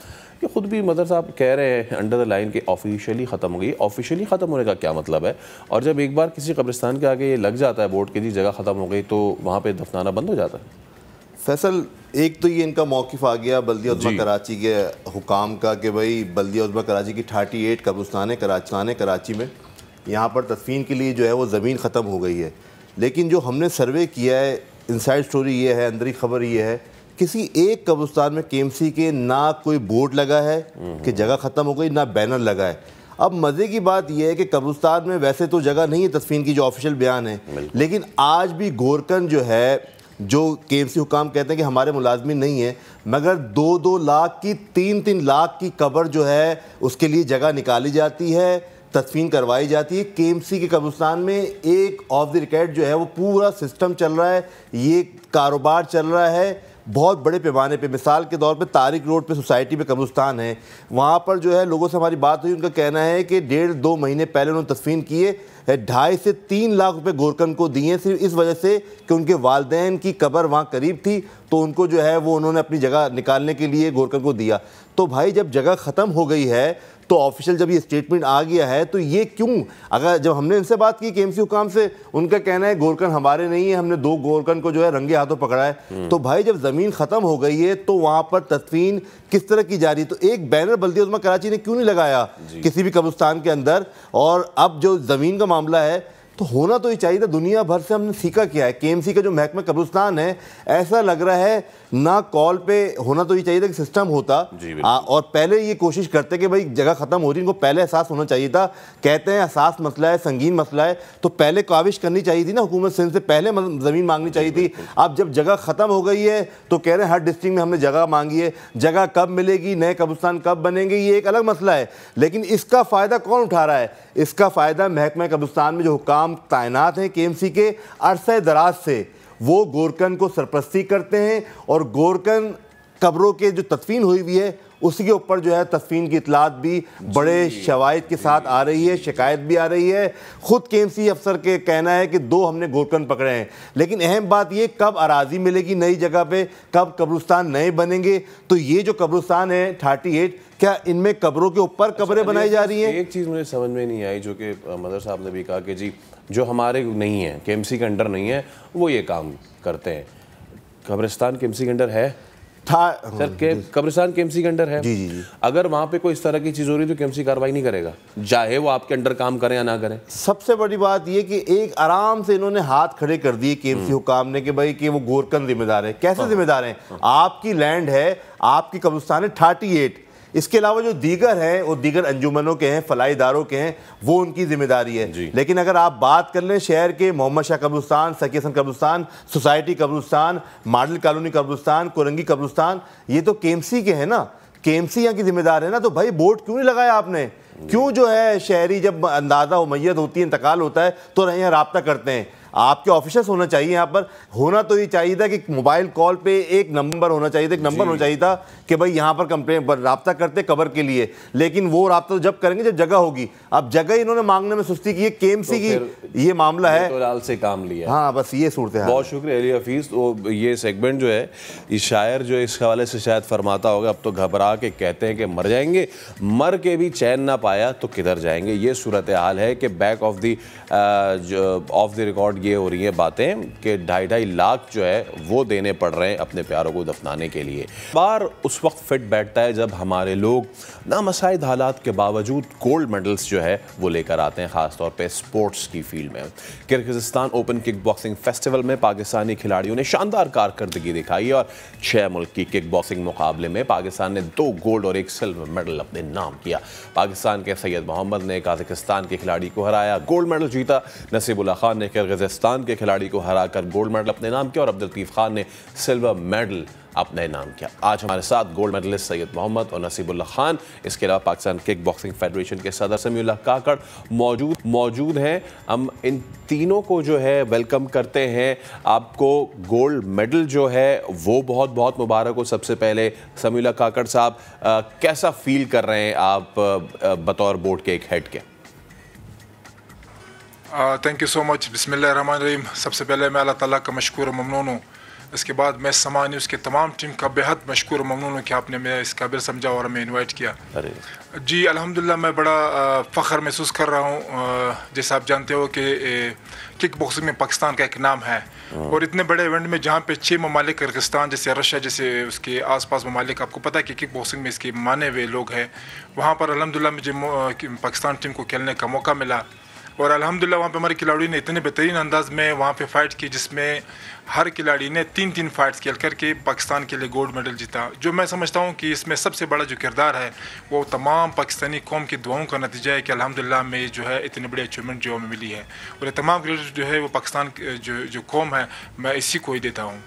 ये ख़ुद भी मदर साहब कह रहे हैं अंडर द लाइन कि ऑफिशियली ख़त्म हो गई। ऑफिशियली ख़त्म होने का क्या मतलब है? और जब एक बार किसी कब्रिस्तान के आगे ये लग जाता है बोर्ड कि जी जगह ख़त्म हो गई, तो वहाँ पर दफनाना बंद हो जाता है? फैसल, एक तो ये इनका मौक़िफ़ आ गया बल्दिया उज़्मा कराची के हुकाम का कि भाई बल्दिया उज़्मा कराची की 38 कब्रिस्तान है कराची में, यहाँ पर तदफीन के लिए जो है वो ज़मीन ख़त्म हो गई है। लेकिन जो हमने सर्वे किया है, इनसाइड स्टोरी ये है, अंदरी खबर ये है, किसी एक कब्रिस्तान में KMC के ना कोई बोर्ड लगा है कि जगह ख़त्म हो गई, ना बैनर लगा है। अब मज़े की बात यह है कि कब्रिस्तान में वैसे तो जगह नहीं है तदफीन की, जो ऑफिशियल बयान है, लेकिन आज भी गोरकन जो है, जो KMC हुकाम कहते हैं कि हमारे मुलाजमीन नहीं है, मगर 2-2 लाख की 3-3 लाख की कब्र जो है उसके लिए जगह निकाली जाती है, तदफीन करवाई जाती है। KMC के कब्रिस्तान में एक ऑफ द रिकॉर्ड जो है वो पूरा सिस्टम चल रहा है, ये कारोबार चल रहा है बहुत बड़े पैमाने पे। मिसाल के तौर पे तारिक रोड पे सोसाइटी पे कब्रिस्तान है, वहाँ पर जो है लोगों से हमारी बात हुई, उनका कहना है कि 1.5-2 महीने पहले उन्होंने तदफीन किए 2.5 से 3 लाख रुपए गोरकन को दिए, सिर्फ इस वजह से कि उनके वालदैन की कब्र वहाँ करीब थी, तो उनको जो है वो उन्होंने अपनी जगह निकालने के लिए गोरकन को दिया। तो भाई जब जगह ख़त्म हो गई है तो ऑफिशियल जब ये स्टेटमेंट आ गया है तो ये क्यों? अगर जब हमने इनसे बात की KMC हुकाम से, उनका कहना है गोरकन हमारे नहीं है, हमने 2 गोरकन को जो है रंगे हाथों पकड़ा है। तो भाई जब ज़मीन ख़त्म हो गई है तो वहाँ पर तदफीन किस तरह की जा रही है? तो एक बैनर बल्दिया उज़्मा कराची ने क्यों नहीं लगाया किसी भी कब्रिस्तान के अंदर? और अब जो ज़मीन का मामला है, तो होना तो ये चाहिए था। दुनिया भर से हमने सीखा क्या है, केएमसी का जो महकमा कब्रिस्तान है, ऐसा लग रहा है ना कॉल पे होना तो ये चाहिए था कि सिस्टम होता और पहले ये कोशिश करते कि भाई जगह ख़त्म हो रही, इनको पहले एहसास होना चाहिए था। कहते हैं एहसास मसला है, संगीन मसला है, तो पहले काविश करनी चाहिए थी ना, हुकूमत सिंध से पहले ज़मीन मांगनी चाहिए थी। अब जब जगह ख़त्म हो गई है तो कह रहे हैं हर डिस्ट्रिक्ट में हमने जगह मांगी है, जगह कब मिलेगी, नए कब्रिस्तान कब बनेंगे, ये एक अलग मसला है। लेकिन इसका फ़ायदा कौन उठा रहा है? इसका फ़ायदा महकमा कब्रिस्तान में जो हुकाम तैनात हैं केएमसी के अरसे दराज से, वो गोरकन को सरपरस्ती करते हैं और गोरकन कब्रों के जो तदफीन हुई हुई है उसी के ऊपर जो है तदफीन की इतलात भी बड़े शवाहिद के साथ आ रही है, शिकायत भी आ रही है। ख़ुद केएमसी अफसर के कहना है कि 2 हमने गोरकन पकड़े हैं। लेकिन अहम बात ये, कब अराजी मिलेगी नई जगह पे, कब कब्रिस्तान नए बनेंगे? तो ये जो कब्रिस्तान है 38, क्या इनमें कब्रों के ऊपर कब्रें बनाई जा रही हैं? एक चीज़ मुझे समझ में नहीं आई, जो कि मदर साहब ने भी कहा कि जी जो हमारे नहीं है, केएमसी के अंडर नहीं है, वो ये काम करते हैं। कब्रिस्तान केएमसी के अंडर है सर, कब्रिस्तान केएमसी के अंडर है। जी। अगर वहाँ पे कोई इस तरह की चीज़ हो रही है तो केएमसी कार्रवाई नहीं करेगा, चाहे वो आपके अंडर काम करें या ना करें। सबसे बड़ी बात ये कि एक आराम से इन्होंने हाथ खड़े कर दिए केएमसी हुकाम ने कि भाई कि वो गोरकन जिम्मेदार है। कैसे जिम्मेदार हैं? आपकी लैंड है, आपकी कब्रिस्तान है 38, इसके अलावा जो दीगर हैं वो दीगर अंजुमनों के हैं, फलाई इदारों के हैं, वो उनकी जिम्मेदारी है। लेकिन अगर आप बात कर लें शहर के मोहम्मद शाह कब्रिस्तान, सकी हसन कब्रिस्तान, सोसाइटी कब्रिस्तान, मॉडल कॉलोनी कब्रिस्तान, कोरंगी कब्रिस्तान, ये तो केएमसी के हैं ना, केएमसी यहाँ की जिम्मेदार है ना। तो भाई बोर्ड क्यों नहीं लगाया आपने? क्यों जो है शहरी जब अंदाज़ा मैयत होती है, इंतकाल होता है, तो यहाँ रब्ता करते हैं? आपके ऑफिसर्स होना चाहिए यहाँ पर। होना तो ये चाहिए था कि मोबाइल कॉल पे एक नंबर होना चाहिए था, एक नंबर होना चाहिए था कि भाई यहाँ पर कंप्लेन पर रब्ता करते कबर के लिए। लेकिन वो रब्ता तो जब करेंगे जब जगह होगी। अब जगह इन्होंने मांगने में सुस्ती की है, केएमसी की ये मामला है, तो लाल से काम लिया। हाँ, बस ये सूरत है। बहुत शुक्रिया अली हफीज़। तो ये सेगमेंट जो है, इस शायर जो इस हवाले से शायद फरमाता होगा, अब तो घबरा के कहते हैं कि मर जाएंगे, मर के भी चैन ना पाया तो किधर जाएंगे। ये सूरत हाल है कि बैक ऑफ द रिकॉर्ड ये हो रही है बातें कि 2.5 लाख जो है वो देने पड़ रहे हैं अपने प्यारों को दफनाने के लिए। बार उस वक्त फिट बैठता है जब हमारे लोग नामसाइद हालात के बावजूद गोल्ड मेडल्स जो है वो लेकर आते हैं, ख़ासतौर पे स्पोर्ट्स की फील्ड में। Kyrgyzstan open kick boxing festival में पाकिस्तानी खिलाड़ियों ने शानदार कारकर्दगी दिखाई और 6 मुल्क की किक बॉक्सिंग मुकाबले में पाकिस्तान ने 2 गोल्ड और 1 सिल्वर मेडल अपने नाम किया। पाकिस्तान के सैयद मोहम्मद ने काज़ाकिस्तान के खिलाड़ी को हराया, गोल्ड मेडल जीता। नसीबुल्लाह खान ने किर्गिस्तान के खिलाड़ी को हराकर गोल्ड मेडल अपने नाम किया और अब्दुल लतीफ़ खान ने सिल्वर मेडल अपने नाम किया। आज हमारे साथ गोल्ड मेडलिस्ट सैयद मोहम्मद और नसीबुल्लाह खान, इसके अलावा पाकिस्तान किक बॉक्सिंग फेडरेशन के सदर समीउल्लाह काकड़ मौजूद हैं। हम इन तीनों को जो है वेलकम करते हैं। आपको गोल्ड मेडल जो है वो बहुत बहुत मुबारक हो। सबसे पहले समीउल्लाह काकड़ साहब, कैसा फील कर रहे हैं आप बतौर बोर्ड के एक हेड के? Thank you so much. बिस्मिल्लाहिर्रहमानिर्रहीम। सबसे पहले मैं अल्लाह ताला का मशकूर ममनून हूँ। इसके बाद मैं समा न्यूज़ के तमाम टीम का बेहद मशकूर ममनून हूँ कि आपने मैं इस काबिल समझा और हमें इनवाइट किया। जी अल्हम्दुलिल्लाह, मैं बड़ा फ़ख्र महसूस कर रहा हूँ। जैसे आप जानते हो कि किक बॉक्सिंग में पाकिस्तान का एक नाम है और इतने बड़े इवेंट में जहाँ पे 6 ममालिक, किर्गिस्तान जैसे, रशिया जैसे, उसके आसपास ममालिक, आपको पता है कि किक बॉक्सिंग में इसके माने हुए लोग हैं। वहाँ पर अल्हम्दुलिल्लाह मुझे पाकिस्तान टीम को खेलने का मौका मिला और अल्हम्दुलिल्लाह वहाँ पे हमारे खिलाड़ियों ने इतने बेहतरीन अंदाज में वहाँ पे फ़ाइट की जिसमें हर खिलाड़ी ने 3-3 फाइट्स खेल करके पाकिस्तान के लिए गोल्ड मेडल जीता। जो मैं समझता हूँ कि इसमें सबसे बड़ा जो किरदार है वो तमाम पाकिस्तानी कौम की दुआओं का नतीजा है कि अल्हम्दुलिल्लाह में जो है इतनी बड़ी अचीवमेंट जो हमें मिली है और ये तमाम क्रेडिट जो है वो पाकिस्तान जो कौम है मैं इसी को ही देता हूँ।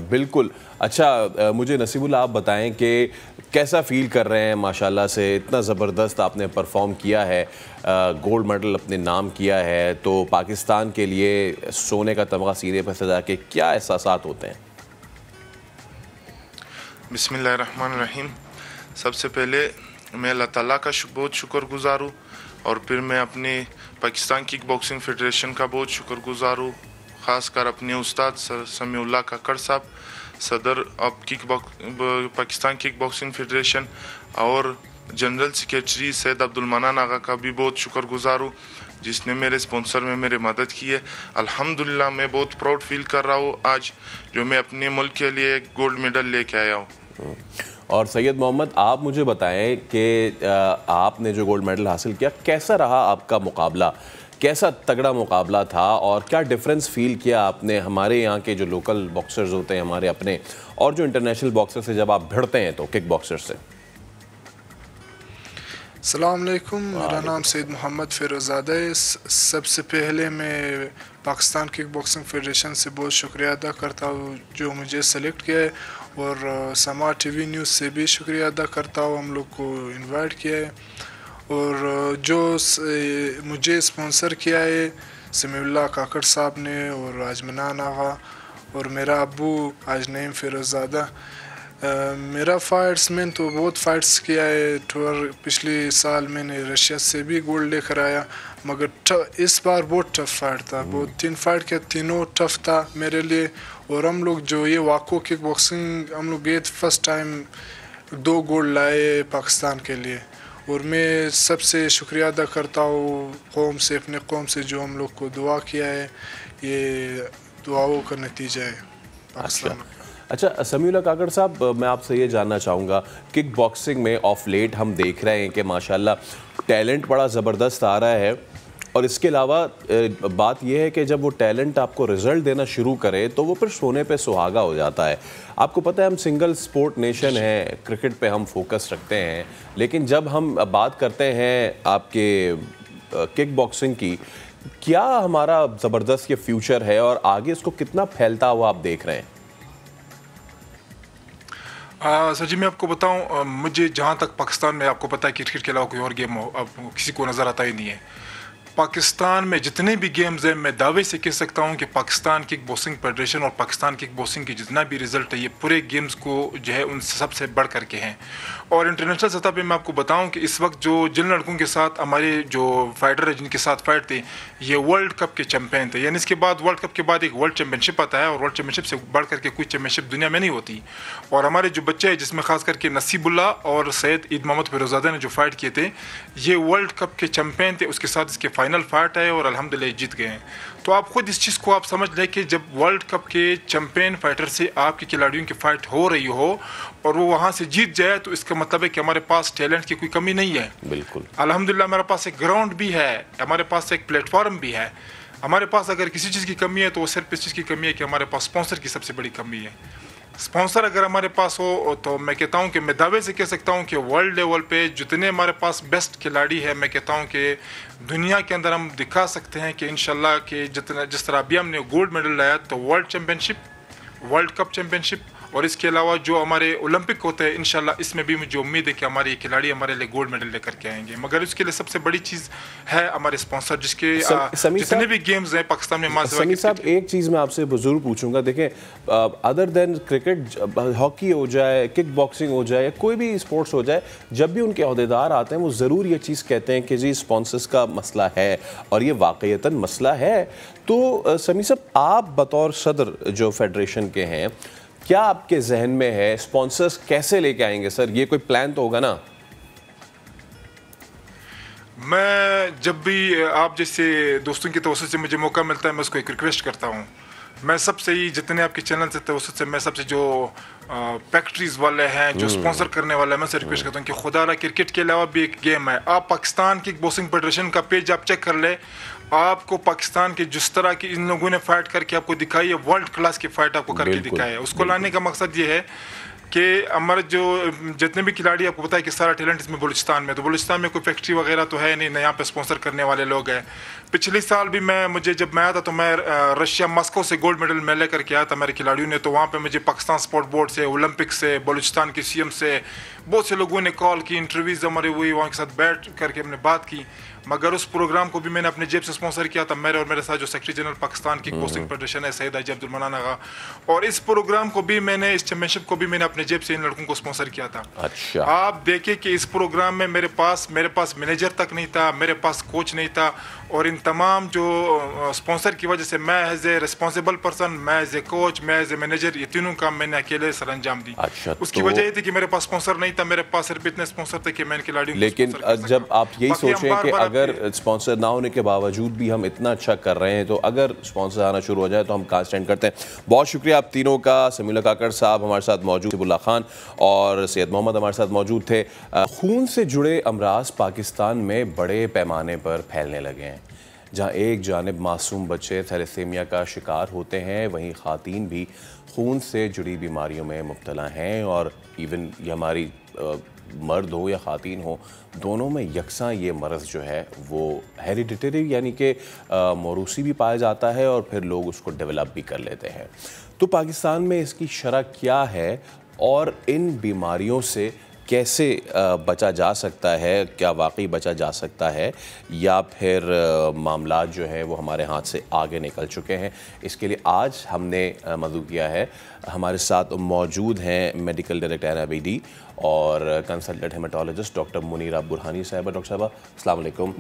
बिल्कुल। अच्छा, मुझे नसीबुल्लाह आप बताएं कि कैसा फ़ील कर रहे हैं? माशाल्लाह से इतना ज़बरदस्त आपने परफॉर्म किया है, गोल्ड मेडल अपने नाम किया है, तो पाकिस्तान के लिए सोने का तमगा सीने पर सजा के क्या एहसासात होते हैं? बिस्मिल्लाहिर्रहमानिर्रहीम। सबसे पहले मैं अल्लाह ताला का बहुत शुक्रगुज़ार हूँ और फिर मैं अपने पाकिस्तान किक बॉक्सिंग फेडरेशन का बहुत शुक्रगुज़ार हूँ, ख़ासकर अपने उस्ताद समीउल्लाह काकड़ साहब, सदर of Pakistan kick boxing federation, और जनरल सेक्रेटरी सैयद अब्दुल मनान आगा का भी बहुत शुक्रगुज़ार हूँ जिसने मेरे स्पॉन्सर में मेरी मदद की है। अल्हम्दुलिल्लाह मैं बहुत प्राउड फील कर रहा हूँ आज जो मैं अपने मुल्क के लिए गोल्ड मेडल लेके आया हूँ। और सैयद मोहम्मद, आप मुझे बताएं कि आपने जो गोल्ड मेडल हासिल किया, कैसा रहा आपका मुकाबला? कैसा तगड़ा मुकाबला था और क्या डिफरेंस फील किया आपने हमारे यहाँ के जो लोकल बॉक्सर्स होते हैं हमारे अपने और जो इंटरनेशनल बॉक्सर से जब आप भिड़ते हैं तो किक बॉक्सर से? अस्सलाम वालेकुम, मेरा नाम सैयद मोहम्मद फ़िरोज़ादा है। सबसे पहले मैं पाकिस्तान किक बॉक्सिंग फेडरेशन से बहुत शुक्रिया अदा करता हूँ जो मुझे सेलेक्ट किया है, और समा टीवी न्यूज़ से भी शुक्रिया अदा करता हूँ हम लोग को इनवाइट किया है, और जो मुझे स्पॉन्सर किया है समीउल्लाह काकड़ साहब ने और आजमनान आगा और मेरा अब्बू आज नईम फ़िरोज़ादा। मेरा फाइट्स में तो बहुत फाइट्स किया है। पिछले साल मैंने रशिया से भी गोल्ड लेकर आया, मगर इस बार बहुत टफ फाइट था। बहुत 3 फाइट के तीनों टफ था मेरे लिए। और हम लोग जो ये वाको किक बॉक्सिंग हम लोग गए फर्स्ट टाइम 2 गोल्ड लाए पाकिस्तान के लिए, और मैं सबसे शुक्रिया अदा करता हूँ कौम से, अपने कौम से जो हम लोग को दुआ किया है। ये दुआओं का नतीजा है पाकिस्तान। अच्छा समीउल्लाह काकड़ साहब, मैं आपसे ये जानना चाहूँगा, किक बॉक्सिंग में ऑफ लेट हम देख रहे हैं कि माशाल्लाह टैलेंट बड़ा ज़बरदस्त आ रहा है, और इसके अलावा बात यह है कि जब वो टैलेंट आपको रिज़ल्ट देना शुरू करे तो वो फिर सोने पे सुहागा हो जाता है। आपको पता है हम सिंगल स्पोर्ट नेशन हैं, क्रिकेट पे हम फोकस रखते हैं, लेकिन जब हम बात करते हैं आपके किक बॉक्सिंग की, क्या हमारा ज़बरदस्त ये फ्यूचर है और आगे इसको कितना फैलता हुआ आप देख रहे हैं? सर जी मैं आपको बताऊं, मुझे जहां तक पाकिस्तान में आपको पता है क्रिकेट के अलावा कोई और गेम अब किसी को नज़र आता ही नहीं है। पाकिस्तान में जितने भी गेम्स हैं, मैं दावे से कह सकता हूं कि पाकिस्तान किक बॉक्सिंग फेडरेशन और पाकिस्तान किक बॉक्सिंग की जितना भी रिजल्ट है, ये पूरे गेम्स को जो है उन सबसे बढ़ करके हैं। और इंटरनेशनल सतह पे मैं आपको बताऊं कि इस वक्त जो जिन लड़कों के साथ हमारे जो फाइटर है जिनके साथ फाइट थे, ये वर्ल्ड कप के चैंपियन थे। यानी इसके बाद वर्ल्ड कप के बाद एक वर्ल्ड चैंपियनशिप आता है, और वर्ल्ड चैंपियनशिप से बढ़ करके कोई चैंपियनशिप दुनिया में नहीं होती। और हमारे जो बच्चे हैं, जिसमें खास करके नसीबुल्ला और सैयद ईद मोहम्मद फ़िरोज़ादा ने जो फाइट किए थे, ये वर्ल्ड कप के चैंपियन थे। उसके साथ इसके फाइनल फाइट है और अल्हम्दुलिल्लाह जीत गए हैं। तो आप खुद इस चीज़ को आप समझ लें कि जब वर्ल्ड कप के चैंपियन फाइटर से आपके खिलाड़ियों की फाइट हो रही हो और वो वहाँ से जीत जाए, तो इसका मतलब है कि हमारे पास टैलेंट की कोई कमी नहीं है। बिल्कुल अल्हम्दुलिल्लाह हमारे पास एक ग्राउंड भी है, हमारे पास एक प्लेटफॉर्म भी है। हमारे पास अगर किसी चीज़ की कमी है तो वो सिर्फ इस चीज़ की कमी है कि हमारे पास स्पॉन्सर की सबसे बड़ी कमी है। स्पॉन्सर अगर हमारे पास हो तो मैं कहता हूं कि मैं दावे से कह सकता हूं कि वर्ल्ड लेवल पे जितने हमारे पास बेस्ट खिलाड़ी है, मैं कहता हूं कि दुनिया के अंदर हम दिखा सकते हैं कि इंशाल्लाह कि जिस तरह अभी हमने गोल्ड मेडल लाया, तो world championship, world cup championship और इसके अलावा जो हमारे ओलंपिक होते हैं, इंशाल्लाह इसमें भी मुझे उम्मीद है कि हमारे खिलाड़ी हमारे लिए गोल्ड मेडल लेकर के आएंगे। मगर इसके लिए सबसे बड़ी चीज़ है हमारे स्पॉन्सर, जिसके जितने भी गेम्स हैं पाकिस्तान में। समीर साहब, एक चीज़ मैं आपसे ज़रूर पूछूंगा, देखें अदर देन क्रिकेट, हॉकी हो जाए, किक बॉक्सिंग हो जाए, कोई भी स्पोर्ट्स हो जाए, जब भी उनके अहदेदार आते हैं वो ज़रूर ये चीज़ कहते हैं कि जी स्पॉन्सर्स का मसला है, और ये वाकईतन मसला है। तो समीर साहब, आप बतौर सदर जो फेडरेशन के हैं, क्या आपके जहन में है स्पॉन्सर्स कैसे लेके आएंगे? सर ये कोई प्लान तो होगा ना? मैं जब भी आप जैसे दोस्तों की तवज्जो से मुझे मौका मिलता है, मैं उसको एक रिक्वेस्ट करता हूँ। मैं सबसे ही जितने आपके चैनल से तवज्जो से मैं सबसे जो फैक्ट्रीज वाले हैं, जो स्पॉन्सर करने वाले हैं, मैं से रिक्वेस्ट करता हूँ कि खुदा क्रिकेट के अलावा भी एक गेम है। आप पाकिस्तान किक बॉक्सिंग फेडरेशन का पेज आप चेक कर ले, आपको पाकिस्तान की जिस तरह की इन लोगों ने फाइट करके आपको दिखाई है, वर्ल्ड क्लास की फाइट आपको करके दिखाई है। उसको लाने का मकसद ये है कि हमारे जो जितने भी खिलाड़ी, आपको पता है कि सारा टैलेंट इसमें बलूचिस्तान में, तो बलूचिस्तान में कोई फैक्ट्री वगैरह तो है नहीं ना, यहाँ पे स्पॉन्सर करने वाले लोग हैं। पिछले साल भी मुझे जब मैं आया था तो मैं रशिया मॉस्को से गोल्ड मेडल मैं लेकर के आया था मेरे खिलाड़ियों ने। तो वहाँ पे मुझे पाकिस्तान स्पोर्ट बोर्ड से, ओलंपिक से, बलूचिस्तान के सीएम से बहुत से लोगों ने कॉल की, इंटरव्यूज हमारे हुई, वहाँ के साथ बैठ करके हमने बात की। मगर उस प्रोग्राम को भी मैंने अपने जेब से स्पॉन्सर किया था, मेरे और मेरे साथ जो secretary general Pakistan kick boxing federation है सैयद हाजी अब्दुल मन्नान आगा, और इस प्रोग्राम को भी मैंने, इस चैंपियनशिप को भी मैंने अपने जेब से इन लड़कों को स्पॉन्सर किया था। अच्छा। आप देखिए कि इस प्रोग्राम में मेरे पास मैनेजर तक नहीं था, मेरे पास कोच नहीं था, और इन तमाम जो स्पॉन्सर की वजह से मैं एज ए रिस्पॉन्सिबल पर्सन, मैं एज ए कोच, मैं एज ए मैनेजर, ये तीनों काम मैंने अकेले सर अंजाम दी। अच्छा, उसकी वजह ये थी कि मेरे पास स्पॉन्सर नहीं था, मेरे पास सिर्फ इतने स्पॉन्सर थे कि मैं खिलाड़ियों। लेकिन जब आप यही सोचें कि अगर स्पॉन्सर ना होने के बावजूद भी हम इतना अच्छा कर रहे हैं, तो अगर स्पॉन्सर आना शुरू हो जाए तो हम कहाँ स्टैंड करते हैं। बहुत शुक्रिया आप तीनों का। समीउल्लाह काकड़ साहब हमारे साथ मौजूद, नसीबुल्लाह खान और सैयद मोहम्मद हमारे साथ मौजूद थे। खून से जुड़े अमराज पाकिस्तान में बड़े पैमाने पर फैलने लगे हैं। जहां एक जानिब मासूम बच्चे थैलेसीमिया का शिकार होते हैं, वहीं ख़वातीन भी खून से जुड़ी बीमारियों में मुब्तला हैं। और इवन ये हमारी मर्द हो या ख़वातीन हो, दोनों में यकसा ये मर्ज़ जो है वो हेरिडिटरी यानी कि मौरूसी भी पाया जाता है और फिर लोग उसको डेवलप भी कर लेते हैं। तो पाकिस्तान में इसकी शरह क्या है और इन बीमारियों से कैसे बचा जा सकता है? क्या वाकई बचा जा सकता है या फिर मामलात जो है वो हमारे हाथ से आगे निकल चुके हैं? इसके लिए आज हमने मदऊ किया है। हमारे साथ मौजूद हैं मेडिकल डायरेक्टर NIBD और consultant haematologist doctor Munira Burhani साहिबा। डॉक्टर साहबा अस्सलाम वालेकुम।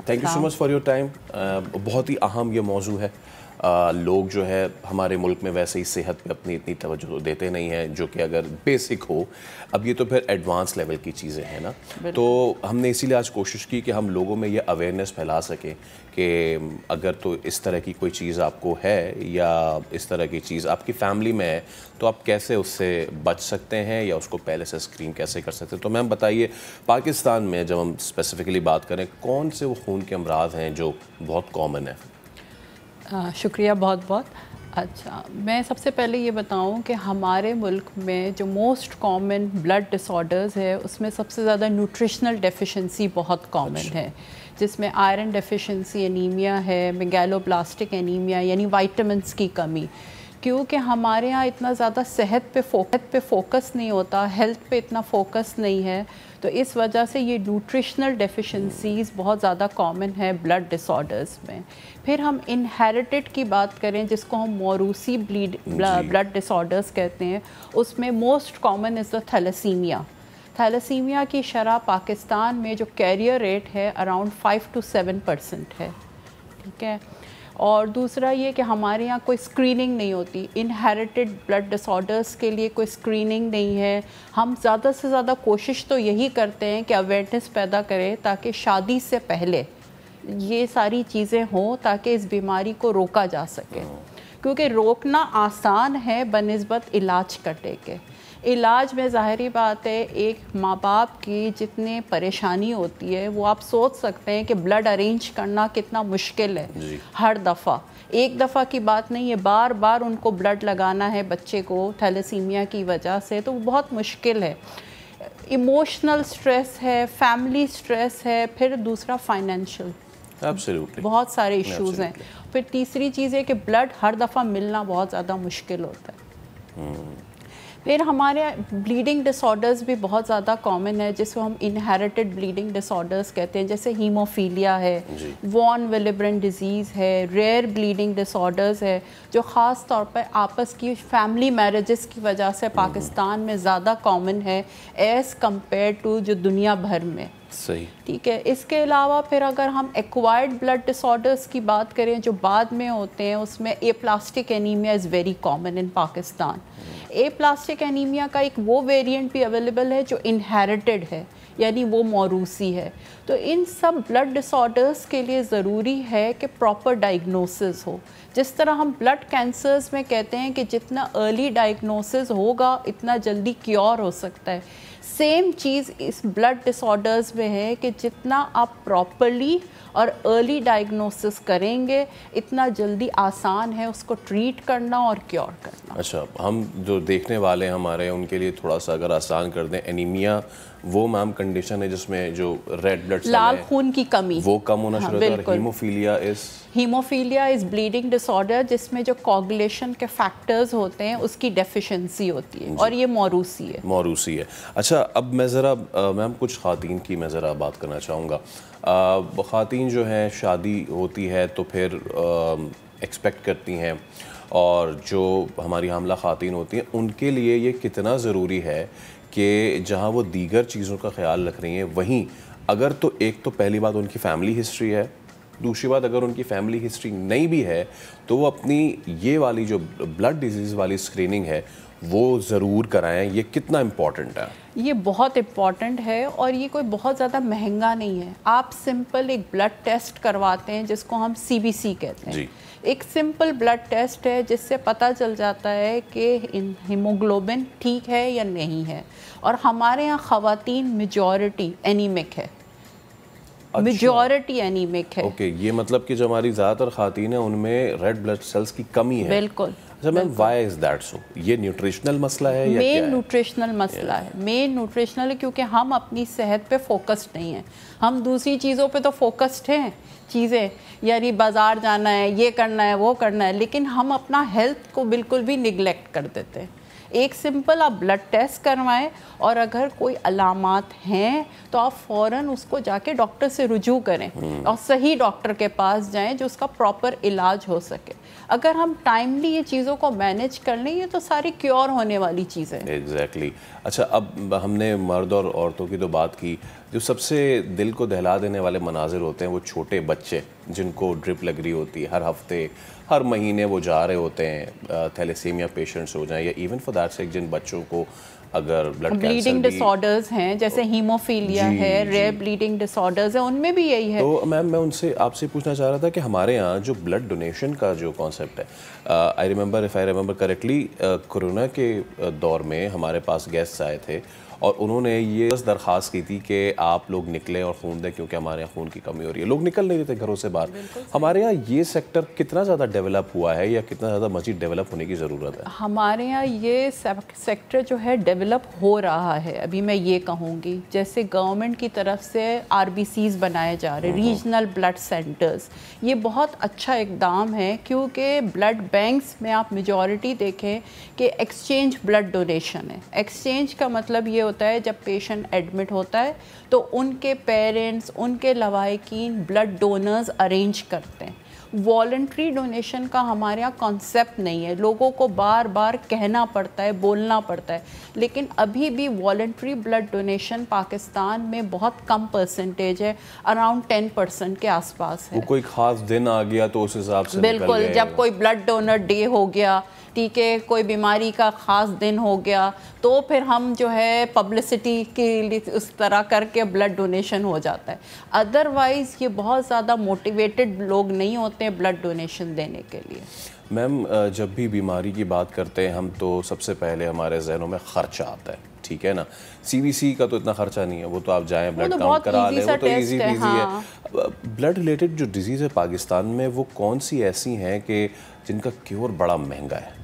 Thank you so much for your time. बहुत ही अहम ये मौजू है। लोग जो है हमारे मुल्क में वैसे ही सेहत पे अपनी इतनी तवज्जो देते नहीं हैं, जो कि अगर बेसिक हो। अब ये तो फिर एडवांस लेवल की चीज़ें हैं ना, तो हमने इसीलिए आज कोशिश की कि हम लोगों में ये अवेयरनेस फैला सकें कि अगर तो इस तरह की कोई चीज़ आपको है या इस तरह की चीज़ आपकी फैमिली में है तो आप कैसे उससे बच सकते हैं या उसको पहले से स्क्रीन कैसे कर सकते हैं। तो मैम बताइए, पाकिस्तान में जब हम स्पेसिफ़िकली बात करें, कौन से वो खून के अमराज हैं जो बहुत कॉमन है? शुक्रिया बहुत बहुत। अच्छा, मैं सबसे पहले ये बताऊं कि हमारे मुल्क में जो मोस्ट कॉमन ब्लड डिसऑर्डर्स है उसमें सबसे ज़्यादा न्यूट्रिशनल डेफिशिएंसी बहुत कॉमन है, जिसमें आयरन डेफिशिएंसी एनीमिया है, मेगालोब्लास्टिक एनीमिया यानी विटामिन्स की कमी। क्योंकि हमारे यहाँ इतना ज़्यादा सेहत पे फोकस नहीं होता, हेल्थ पे इतना फोकस नहीं है, तो इस वजह से ये न्यूट्रिशनल डेफिशिएंसीज़ बहुत ज़्यादा कॉमन है ब्लड डिसऑर्डर्स में। फिर हम इनहेरिटेड की बात करें, जिसको हम मौरूसी ब्लड डिसऑर्डर्स कहते हैं, उसमें most common is the thalassemia. Thalassemia की शरह पाकिस्तान में जो कैरियर रेट है अराउंड 5 to 7% है, ठीक है। और दूसरा ये कि हमारे यहाँ कोई स्क्रीनिंग नहीं होती, इनहेरिटेड ब्लड डिसऑर्डर्स के लिए कोई स्क्रीनिंग नहीं है। हम ज़्यादा से ज़्यादा कोशिश तो यही करते हैं कि अवेयरनेस पैदा करें ताकि शादी से पहले ये सारी चीज़ें हों, ताकि इस बीमारी को रोका जा सके। क्योंकि रोकना आसान है बनिस्बत इलाज करने के। इलाज में ज़ाहिरी बात है, एक माँ बाप की जितने परेशानी होती है वो आप सोच सकते हैं कि ब्लड अरेंज करना कितना मुश्किल है। हर दफ़ा, एक दफ़ा की बात नहीं है, बार बार उनको ब्लड लगाना है बच्चे को थैलेसीमिया की वजह से, तो वो बहुत मुश्किल है। इमोशनल स्ट्रेस है, फैमिली स्ट्रेस है, फिर दूसरा फाइनेंशियल, बहुत सारे इश्यूज़ हैं। फिर तीसरी चीज़ है कि ब्लड हर दफ़ा मिलना बहुत ज़्यादा मुश्किल होता है। फिर हमारे ब्लीडिंग डिसऑर्डर्स भी बहुत ज़्यादा कॉमन है, जिसको हम इनहेरिटेड ब्लीडिंग डिसऑर्डर्स कहते हैं, जैसे हीमोफीलिया है, वॉन विलिब्रेंट डिजीज़ है, रेयर ब्लीडिंग डिसऑर्डर्स है, जो ख़ास तौर पर आपस की फैमिली मैरिजेस की वजह से पाकिस्तान में ज़्यादा कॉमन है एज़ कम्पेयर टू जो दुनिया भर में। सही, ठीक है। इसके अलावा फिर अगर हम एक्वायर्ड ब्लड डिसऑर्डर्स की बात करें जो बाद में होते हैं, उसमें aplastic anaemia is very common in Pakistan. Aplastic anaemia का एक वो वेरिएंट भी अवेलेबल है जो इनहेरिटेड है, यानी वो मौरूसी है। तो इन सब ब्लड डिसऑर्डर्स के लिए ज़रूरी है कि प्रॉपर डायग्नोसिस हो। जिस तरह हम ब्लड कैंसर्स में कहते हैं कि जितना अर्ली डायग्नोसिस होगा इतना जल्दी क्योर हो सकता है, सेम चीज़ इस ब्लड डिसऑर्डर्स में है कि जितना आप प्रॉपरली और अर्ली डायग्नोसिस करेंगे इतना जल्दी आसान है उसको ट्रीट करना और क्योर करना। अच्छा, हम जो देखने वाले हैं हमारे, उनके लिए थोड़ा सा अगर आसान कर दें, एनीमिया वो मैम कंडीशन है जिसमें जो रेड ब्लड सेल लाल खून की कमी वो कम होना शुरू होता है। हीमोफीलिया इज़ ब्लीडिंग डिसऑर्डर जिसमें जो कोगुलेशन के फैक्टर्स होते हैं उसकी डेफिशिएंसी होती है, और ये मौरूसी है। अच्छा, अब मैं ज़रा मैम कुछ ख़वातीन की मैं ज़रा बात करना चाहूँगा। ख़वातीन जो हैं शादी होती है तो फिर एक्सपेक्ट करती हैं, और जो हमारी हामला ख़वातीन होती हैं उनके लिए ये कितना ज़रूरी है कि जहाँ वो दीगर चीज़ों का ख्याल रख रही हैं, वहीं अगर तो एक तो पहली बात उनकी फ़ैमिली हिस्ट्री है, दूसरी बात अगर उनकी फ़ैमिली हिस्ट्री नहीं भी है तो वो अपनी ये वाली जो ब्लड डिजीज़ वाली स्क्रीनिंग है वो ज़रूर कराएं। ये कितना इम्पॉर्टेंट है? ये बहुत इम्पॉर्टेंट है, और ये कोई बहुत ज़्यादा महंगा नहीं है। आप सिंपल एक ब्लड टेस्ट करवाते हैं जिसको हम CBC कहते हैं। एक सिंपल ब्लड टेस्ट है जिससे पता चल जाता है कि हीमोग्लोबिन ठीक है या नहीं है। और हमारे यहाँ ख़वातीन मेजॉरिटी एनीमिक है, मेजॉरिटी एनीमिक है। ओके, ये मतलब कि जो हमारी ज़्यादातर खातीन है उनमें रेड ब्लड सेल्स की कमी है। बिल्कुल। अच्छा ma'am, why is that so? ये न्यूट्रिशनल मसला है या क्या है? मेन न्यूट्रिशनल मसला है, मेन न्यूट्रिशनल है, क्योंकि हम अपनी सेहत पे फोकस्ड नहीं हैं। हम दूसरी चीज़ों पे तो फोकस्ड हैं, चीज़ें यानी बाज़ार जाना है, ये करना है, वो करना है, लेकिन हम अपना हेल्थ को बिल्कुल भी निगलेक्ट कर देते हैं। एक सिंपल आप ब्लड टेस्ट करवाएं और अगर कोई अलामात हैं तो आप फ़ौरन उसको जाके डॉक्टर से रुजू करें और सही डॉक्टर के पास जाएं जो उसका प्रॉपर इलाज हो सके। अगर हम टाइमली ये चीज़ों को मैनेज कर लें, ये तो सारी क्योर होने वाली चीज़ें हैं। एग्जैक्टली। अच्छा, अब हमने मर्द और औरतों की तो बात की, जो सबसे दिल को दहला देने वाले मनाजिर होते हैं वो छोटे बच्चे जिनको ड्रिप लग रही होती है हर हफ्ते, हर महीने वो जा रहे होते हैं, थैलेसीमिया पेशेंट्स हो जाएं या इवन फॉर दैट सेक जिन बच्चों को अगर ब्लीडिंग डिसऑर्डर्स हैं, जैसे हीमोफीलिया है, रेयर ब्लीडिंग डिसऑर्डर्स है, उनमें भी यही है। तो मैम, मैं उनसे आपसे पूछना चाह रहा था कि हमारे यहाँ जो ब्लड डोनेशन का जो कॉन्सेप्ट है, आई रिमेंबर करेक्टली, कोरोना के दौर में हमारे पास गेस्ट्स आए थे और उन्होंने ये दरख्वास्त की थी कि आप लोग निकलें और खून दें क्योंकि हमारे यहाँ खून की कमी हो रही है। लोग निकल नहीं रहे थे घरों से बाहर। हमारे यहाँ ये सेक्टर कितना ज़्यादा डेवलप हुआ है या कितना ज़्यादा मज़ीद डेवलप होने की ज़रूरत है? हमारे यहाँ ये सेक्टर जो है डेवलप हो रहा है। अभी मैं ये कहूँगी, जैसे गवर्नमेंट की तरफ से RBCs बनाए जा रहे, रीजनल ब्लड सेंटर्स, ये बहुत अच्छा इकदाम है, क्योंकि ब्लड बैंक्स में आप मेजॉरिटी देखें कि एक्सचेंज ब्लड डोनेशन है। एक्सचेंज का मतलब ये होता है जब पेशेंट एडमिट होता है तो उनके पेरेंट्स, उनके लवाहिकीन ब्लड डोनर्स अरेंज करते हैं। वॉलंटरी डोनेशन का हमारे यहाँ कॉन्सेप्ट नहीं है, लोगों को बार बार कहना पड़ता है, बोलना पड़ता है, लेकिन अभी भी वॉलंटरी ब्लड डोनेशन पाकिस्तान में बहुत कम परसेंटेज है, अराउंड 10% के आसपास है। वो कोई ख़ास दिन आ गया तो उस हिसाब से बिल्कुल, जब कोई ब्लड डोनर डे हो गया, ठीक है, कोई बीमारी का ख़ास दिन हो गया, तो फिर हम जो है पब्लिसिटी के लिए उस तरह करके ब्लड डोनेशन हो जाता है। अदरवाइज़ ये बहुत ज़्यादा मोटिवेटेड लोग नहीं होते हैं ब्लड डोनेशन देने के लिए। मैम, जब भी बीमारी की बात करते हैं हम तो सबसे पहले हमारे जहनों में ख़र्चा आता है, ठीक है ना? CBC का तो इतना खर्चा नहीं है, वो तो आप जाएं ब्लड काउंट करा लें, वो तो इजी पीजी है। ब्लड रिलेटेड जो डिजीज़ है पाकिस्तान में, वो कौन सी ऐसी हैं कि जिनका क्योर बड़ा महंगा है?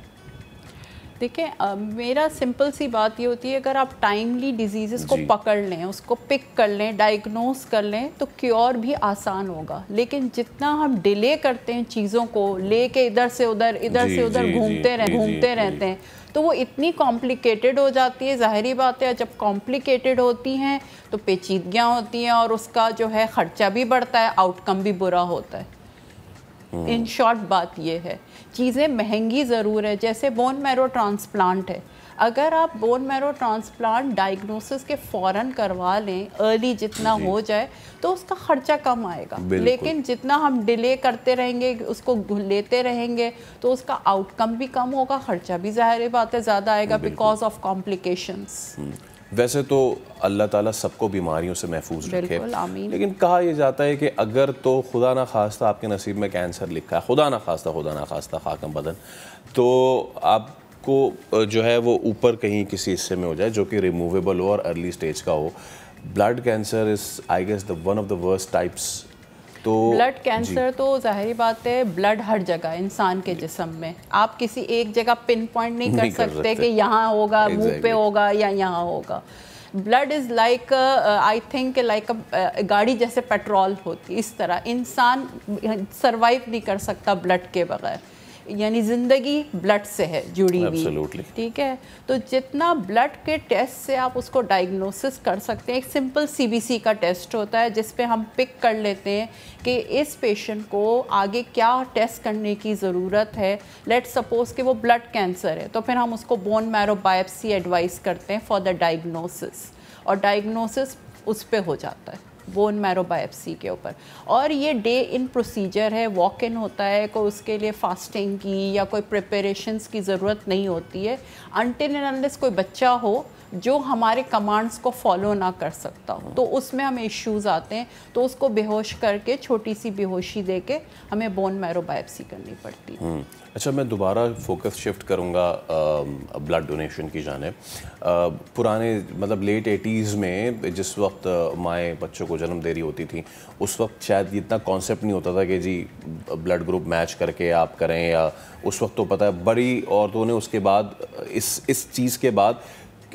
देखिए, मेरा सिंपल सी बात ये होती है, अगर आप टाइमली डिजीज़ को पकड़ लें, उसको पिक कर लें, डायग्नोस कर लें, तो क्योर भी आसान होगा। लेकिन जितना हम डिले करते हैं चीज़ों को लेके इधर से उधर घूमते रहते हैं, तो वो इतनी कॉम्प्लिकेटेड हो जाती है। ज़ाहिरी बात है, जब कॉम्प्लिकेटेड होती हैं तो पेचीदगियाँ होती हैं और उसका जो है ख़र्चा भी बढ़ता है, आउटकम भी बुरा होता है। इन शॉर्ट बात ये है, चीज़ें महंगी ज़रूर है। जैसे बोन मैरो ट्रांसप्लांट है, अगर आप बोन मैरो ट्रांसप्लांट डायग्नोसिस के फ़ौरन करवा लें, अर्ली जितना हो जाए, तो उसका ख़र्चा कम आएगा। लेकिन जितना हम डिले करते रहेंगे, उसको लेते रहेंगे, तो उसका आउटकम भी कम होगा, ख़र्चा भी ज़ाहिर बात है ज़्यादा आएगा बिकॉज ऑफ कॉम्प्लिकेशंस। वैसे तो अल्लाह ताला सबको बीमारियों से महफूज रखे, लेकिन कहा यह जाता है कि अगर तो खुदा ना खास्ता आपके नसीब में कैंसर लिखा है, खुदा ना खास्ता खाकम बदन, तो आपको जो है वो ऊपर कहीं किसी हिस्से में हो जाए जो कि रिमूवेबल हो और अर्ली स्टेज का हो। Blood cancer is I guess the one of the worst types. तो ब्लड कैंसर तो जाहिर बात है, ब्लड हर जगह इंसान के जिस्म में, आप किसी एक जगह पिन पॉइंट नहीं कर सकते कि यहाँ होगा, मुंह पे होगा या यहाँ होगा। Blood is like I think like गाड़ी जैसे पेट्रोल होती, इस तरह इंसान सरवाइव नहीं कर सकता ब्लड के बगैर, यानी ज़िंदगी ब्लड से है जुड़ी हुई, ठीक है। तो जितना ब्लड के टेस्ट से आप उसको डायग्नोसिस कर सकते हैं, एक सिंपल CBC का टेस्ट होता है जिस पे हम पिक कर लेते हैं कि इस पेशेंट को आगे क्या टेस्ट करने की ज़रूरत है। लेट्स सपोज कि वो ब्लड कैंसर है, तो फिर हम उसको बोन मैरो बायोप्सी एडवाइस करते हैं फॉर द डायग्नोसिस, और डायग्नोसिस उस पे हो जाता है बोन मैरो बायोप्सी के ऊपर। और ये डे इन प्रोसीजर है, वॉक इन होता है, कोई उसके लिए फास्टिंग की या कोई प्रिपरेशंस की ज़रूरत नहीं होती है। अनटिल एंड अनलेस कोई बच्चा हो जो हमारे कमांड्स को फॉलो ना कर सकता हो, तो उसमें हमें इश्यूज़ आते हैं, तो उसको बेहोश करके छोटी सी बेहोशी दे के हमें बोन मैरो बायोप्सी करनी पड़ती है। अच्छा, मैं दोबारा फोकस शिफ्ट करूंगा ब्लड डोनेशन की जानिब। पुराने मतलब लेट 80s में जिस वक्त माएँ बच्चों को जन्म दे रही होती थी, उस वक्त शायद इतना कॉन्सेप्ट नहीं होता था कि जी ब्लड ग्रुप मैच करके आप करें, या उस वक्त तो पता है बड़ी औरतों ने उसके बाद इस चीज़ के बाद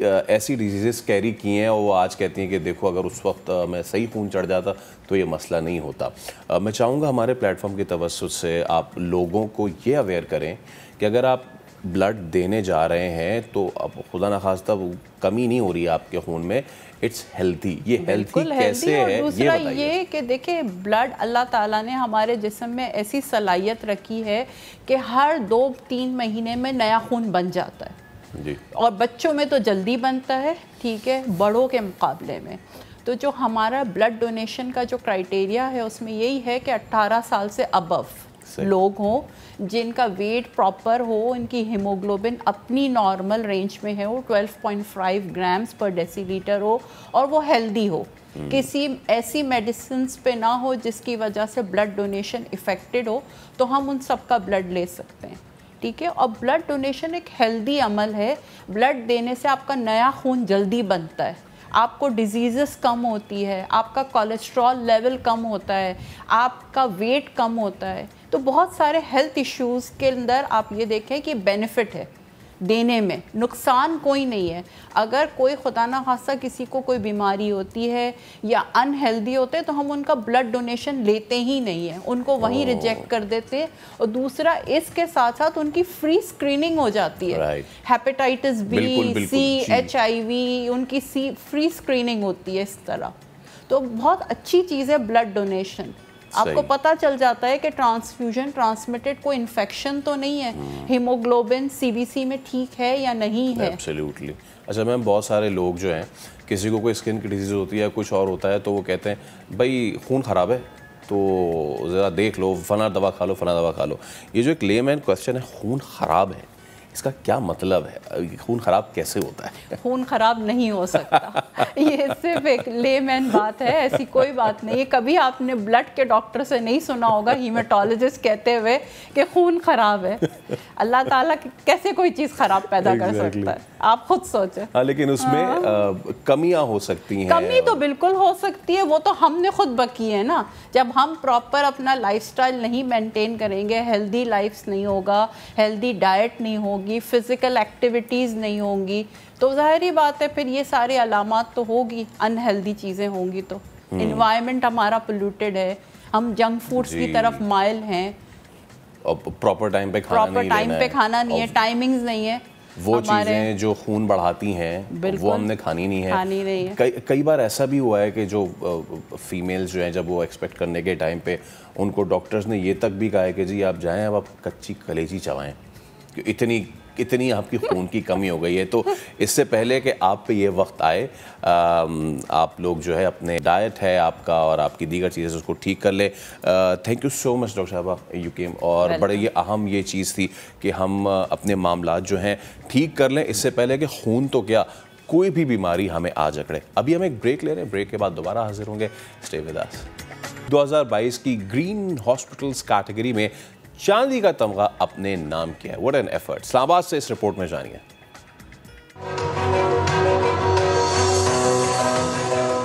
ऐसी डिजीज़ कैरी की हैं, और वो आज कहती हैं कि देखो अगर उस वक्त मैं सही खून चढ़ जाता तो ये मसला नहीं होता। मैं चाहूँगा हमारे प्लेटफॉर्म की तवज्जो से आप लोगों को ये अवेयर करें कि अगर आप ब्लड देने जा रहे हैं तो अब खुदा न खास्ता कमी नहीं हो रही है आपके खून में, इट्स हेल्थी। ये हेल्थी कैसे है? दूसरा ये कि देखिए, ब्लड अल्लाह ताला ने हमारे जिस्म में ऐसी सलाहियत रखी है कि हर 2-3 महीने में नया खून बन जाता है जी। और बच्चों में तो जल्दी बनता है, ठीक है, बड़ों के मुकाबले में। तो जो हमारा ब्लड डोनेशन का जो क्राइटेरिया है उसमें यही है कि 18 साल से अबव लोग हों, जिनका वेट प्रॉपर हो, इनकी हीमोग्लोबिन अपनी नॉर्मल रेंज में है, वो 12.5 ग्राम्स पर डेसीलीटर हो, और वो हेल्दी हो, किसी ऐसी मेडिसिन पे ना हो जिसकी वजह से ब्लड डोनेशन इफ़ेक्टेड हो, तो हम उन सब का ब्लड ले सकते हैं, ठीक है। और ब्लड डोनेशन एक हेल्दी अमल है। ब्लड देने से आपका नया खून जल्दी बनता है, आपको डिजीज़ेस कम होती है, आपका कोलेस्ट्रॉल लेवल कम होता है, आपका वेट कम होता है। तो बहुत सारे हेल्थ इश्यूज़ के अंदर आप ये देखें कि बेनिफिट है देने में, नुकसान कोई नहीं है। अगर कोई खुदा ना खास्ता किसी को कोई बीमारी होती है या अनहेल्दी होते हैं तो हम उनका ब्लड डोनेशन लेते ही नहीं है, उनको वहीं रिजेक्ट कर देते हैं। और दूसरा, इसके साथ साथ उनकी फ्री स्क्रीनिंग हो जाती है, हेपेटाइटिस बी, सी, HIV, उनकी फ्री स्क्रीनिंग होती है इस तरह। तो बहुत अच्छी चीज़ है ब्लड डोनेशन। आपको पता चल जाता है कि ट्रांसफ्यूजन ट्रांसमिटेड कोई इन्फेक्शन तो नहीं है, हीमोग्लोबिन CBC में ठीक है या नहीं है। एब्सोल्युटली। अच्छा मैम, बहुत सारे लोग जो हैं, किसी को कोई स्किन की डिजीज़ होती है, कुछ और होता है, तो वो कहते हैं भाई खून ख़राब है तो ज़रा देख लो, फला दवा खा लो, फला दवा खा लो। ये जो एक लेमैन क्वेश्चन है, खून ख़राब है, इसका क्या मतलब है? खून ख़राब कैसे होता है? खून ख़राब नहीं हो सकता, ये सिर्फ एक लेमैन बात है, ऐसी कोई बात नहीं है। कभी आपने ब्लड के डॉक्टर से नहीं सुना होगा हीमेटोलॉजिस्ट कहते हुए कि खून ख़राब है। अल्लाह ताला कैसे कोई चीज़ ख़राब पैदा कर सकता है, आप खुद सोचें। हाँ, लेकिन उसमें कमियां हो सकती हैं। कमी तो बिल्कुल हो सकती है, वो तो हमने खुद बकी है ना। जब हम प्रॉपर अपना लाइफस्टाइल नहीं मेंटेन करेंगे, हेल्दी लाइफ नहीं होगा, हेल्दी डाइट नहीं होगी, फिज़िकल एक्टिविटीज़ नहीं होंगी, तो ज़ाहिर ही बात है फिर ये सारी अलामात तो होगी, अनहेल्दी चीज़ें होंगी। तो इन्वायरमेंट हमारा पोल्यूटेड है, हम जंक फूड्स की तरफ माइल हैं, और प्रॉपर टाइम पे खाना नहीं है, टाइमिंग्स नहीं है, वो चीज़ें जो खून बढ़ाती हैं वो हमने खानी नहीं है। कई बार ऐसा भी हुआ है कि जो फीमेल्स जो हैं, जब वो एक्सपेक्ट करने के टाइम पे उनको डॉक्टर्स ने ये तक भी कहा है कि जी आप जाएं, अब आप कच्ची कलेजी चबाएं, इतनी आपकी खून की कमी हो गई है। तो इससे पहले कि आप पे ये वक्त आए, आप लोग जो है अपने डाइट है आपका और आपकी दीगर चीज़ें उसको ठीक कर ले। Thank you so much doctor साहबा, यू केम, और बड़े ये अहम ये चीज़ थी कि हम अपने मामलात जो हैं ठीक कर लें, इससे पहले कि खून तो क्या कोई भी बीमारी हमें आ जकड़े। अभी हम एक ब्रेक ले रहे हैं, ब्रेक के बाद दोबारा हाजिर होंगे, स्टे विद अस। 2022 की ग्रीन हॉस्पिटल्स कैटेगरी में चांदी का तमगा अपने नाम किया है। What an effort. इस्लामाबाद से इस रिपोर्ट में जानिए।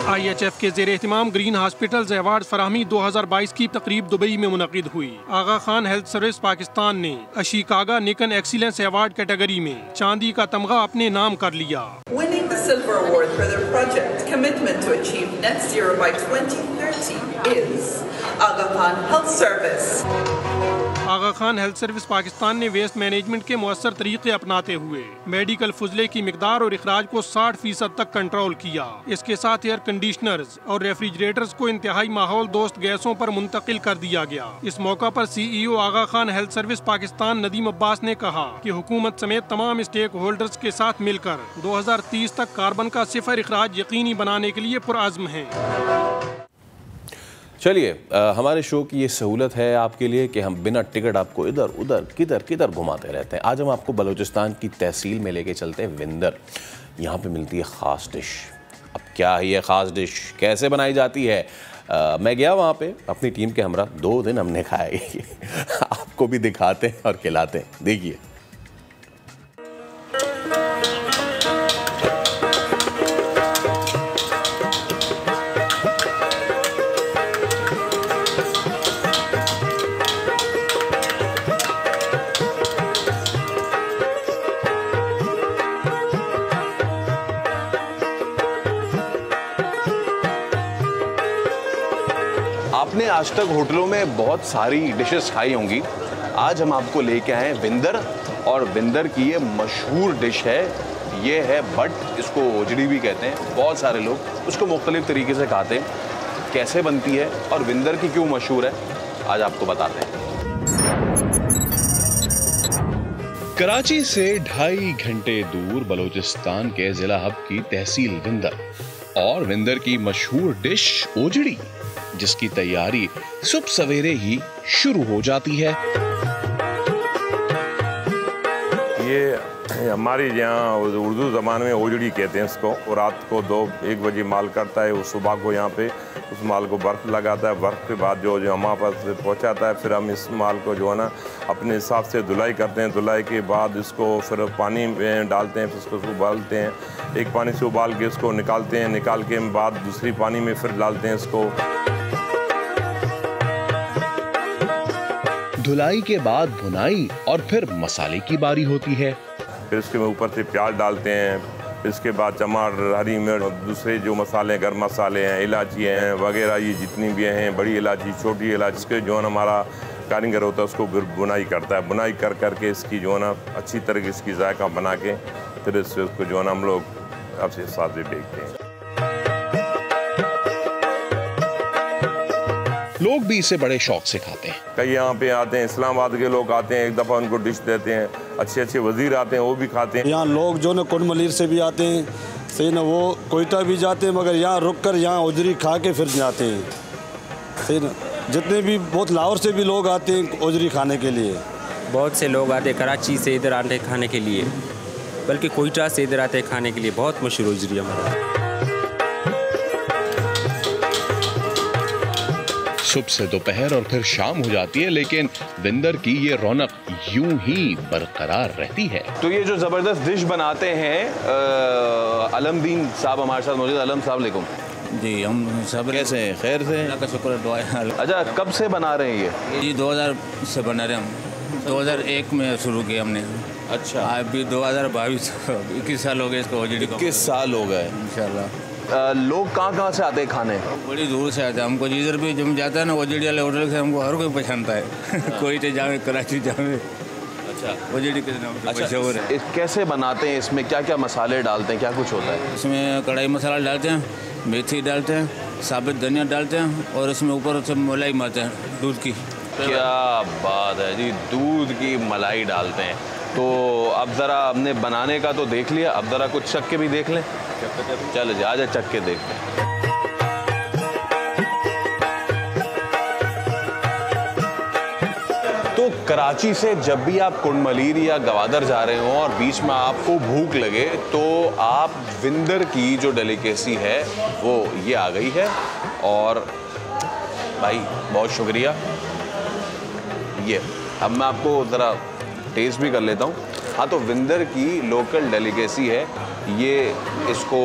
IHF के ज़ेर एहतमाम ग्रीन हॉस्पिटल्स अवार्ड फराहमी 2022 की तकरीब दुबई में मुनक़िद हुई। आगा खान हेल्थ सर्विस पाकिस्तान ने अशिकागा निकन एक्सीलेंस अवार्ड कैटेगरी में चांदी का तमगा अपने नाम कर लिया। Winning the silver award for their project commitment to achieve net zero by 2030 is Aga Khan Health Service. Agha Khan health service Pakistan ने वेस्ट मैनेजमेंट के मुअस्सर तरीके अपनाते हुए मेडिकल फुजले की मिकदार और इखराज को 60% तक कंट्रोल किया। इसके साथ एयर कंडीशनर्स और रेफ्रिजरेटर्स को इंतहाई माहौल दोस्त गैसों पर मुंतकिल कर दिया गया। इस मौका पर CEO आगा खान हेल्थ सर्विस पाकिस्तान नदीम अब्बास ने कहा कि हुकूमत समेत तमाम स्टेक होल्डर्स के साथ मिलकर 2030 तक कार्बन का सिफर इखराज यकीनी बनाने के लिए पुरअज़्म हैं। चलिए, हमारे शो की ये सहूलत है आपके लिए कि हम बिना टिकट आपको इधर उधर किधर किधर घुमाते रहते हैं। आज हम आपको बलूचिस्तान की तहसील में लेके चलते हैं विंदर। यहाँ पे मिलती है ख़ास डिश। अब क्या है ये ख़ास डिश, कैसे बनाई जाती है? मैं गया वहाँ पे अपनी टीम के हमरा, 2 दिन हमने खाया ये आपको भी दिखाते हैं और खिलाते हैं, देखिए। आपने आज तक होटलों में बहुत सारी डिशेस खाई होंगी। आज हम आपको लेके आए हैं विंदर, और विंदर की ये मशहूर डिश है, ये है बट, इसको ओजड़ी भी कहते हैं। बहुत सारे लोग उसको मुख्तलिफ तरीके से खाते हैं। कैसे बनती है और विंदर की क्यों मशहूर है, आज आपको बताते हैं। कराची से 2.5 घंटे दूर बलूचिस्तान के जिला हब की तहसील विंदर, और विंदर की मशहूर डिश ओजड़ी, जिसकी तैयारी सुबह सवेरे ही शुरू हो जाती है। ये हमारी यहाँ उर्दू ज़बान में ओजड़ी कहते हैं इसको। और रात को 2-1 बजे माल करता है, वो सुबह को यहाँ पे उस माल को बर्फ़ लगाता है। बर्फ़ के बाद जो हमारे पास पहुँचाता है, फिर हम इस माल को जो है ना अपने हिसाब से धुलाई करते हैं। धुलाई के बाद इसको फिर पानी में डालते हैं, फिर इसको उबालते हैं। एक पानी से उबाल के इसको निकालते हैं, निकाल के बाद दूसरी पानी में फिर डालते हैं इसको। धुलाई के बाद भुनाई और फिर मसाले की बारी होती है। फिर इसके ऊपर से प्याज डालते हैं, फिर इसके बाद टमाटर, हरी मिर्च और दूसरे जो मसाले, गर्म मसाले हैं, इलायची हैं वगैरह, ये जितनी भी हैं, बड़ी इलायची, छोटी इलायची, इसके जो है ना हमारा कारीगर होता है उसको बुनाई करता है। बुनाई कर करके इसकी जो है ना अच्छी तरह की इसकी जायका बना के फिर इसको जो है ना हम लोग आपसे साथ में बेचते हैं। लोग भी इसे बड़े शौक से खाते हैं। कई यहाँ पे आते हैं, इस्लामाबाद के लोग आते हैं, एक दफ़ा उनको डिश देते हैं। अच्छे अच्छे वजीर आते हैं, वो भी खाते हैं। यहाँ लोग जो ना कुंड मलीर से भी आते हैं, सही ना, वो कोयटा भी जाते हैं, मगर यहाँ रुक कर यहाँ ओजरी खा के फिर जाते हैं, सही ना। जितने भी बहुत लाहौर से भी लोग आते हैं ओजरी खाने के लिए। बहुत से लोग आते हैं कराची से इधर आते हैं खाने के लिए, बल्कि कोयटा से इधर आते हैं खाने के लिए। बहुत मशहूर ओजरी हमारा। सुबह से दोपहर और फिर शाम हो जाती है, लेकिन विंदर की ये रौनक यूं ही बरकरार रहती है। तो ये जो जबरदस्त डिश बनाते हैं, अलमदीन साहब हमारे साथ मौजूद। अलम साहब अलैकुम। जी, हम सब कैसे हैं? खैर से? अल्लाह का शुक्र, दुआ है। अच्छा, कब से बना रहे हैं ये? जी 2000 से बना रहे हम। 2001 में शुरू किया हमने। अच्छा, अभी 2022 21 साल हो गए इसको ओजड़ी को। 21 साल हो गए इंशाल्लाह। लोग कहाँ से आते हैं खाने? बड़ी दूर से आते हैं। हमको जिधर भी जम जाता है ना ओजड़ी वाले होटल से, हमको हर कोई पहचानता है। कोई तो जावे, कराची जावे। अच्छा, ओजड़ी के नाम से मशहूर है। कैसे बनाते हैं? इसमें क्या क्या मसाले डालते हैं, क्या कुछ होता है? इसमें कढ़ाई मसाला डालते हैं, मेथी डालते हैं, साबित धनिया डालते हैं, और इसमें ऊपर से मलाई मारते हैं दूध की। क्या बात है जी, दूध की मलाई डालते हैं। तो अब ज़रा हमने बनाने का तो देख लिया, अब ज़रा कुछ चख के भी देख लें। चलो जी, आजा चख के देख लें। तो कराची से जब भी आप कुंड मलीर या गवादर जा रहे हो और बीच में आपको भूख लगे, तो आप विंदर की जो डेलिकेसी है वो ये आ गई है। और भाई बहुत शुक्रिया। ये अब मैं आपको ज़रा टेस्ट भी कर लेता हूँ। हाँ, तो विंदर की लोकल डेलिकेसी है ये। इसको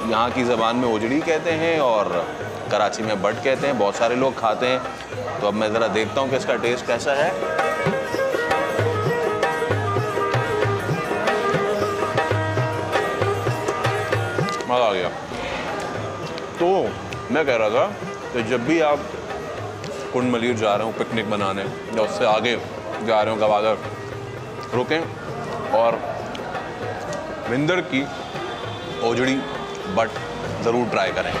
यहाँ की ज़बान में ओजड़ी कहते हैं और कराची में बट कहते हैं। बहुत सारे लोग खाते हैं। तो अब मैं ज़रा देखता हूँ कि इसका टेस्ट कैसा है। मज़ा आ गया। तो मैं कह रहा था कि जब भी आप कुंड मलीर जा रहे हो पिकनिक बनाने, या उससे आगे जा रहे हो गवादर, रुकें और विंदर की ओजड़ी बट ज़रूर ट्राई करें।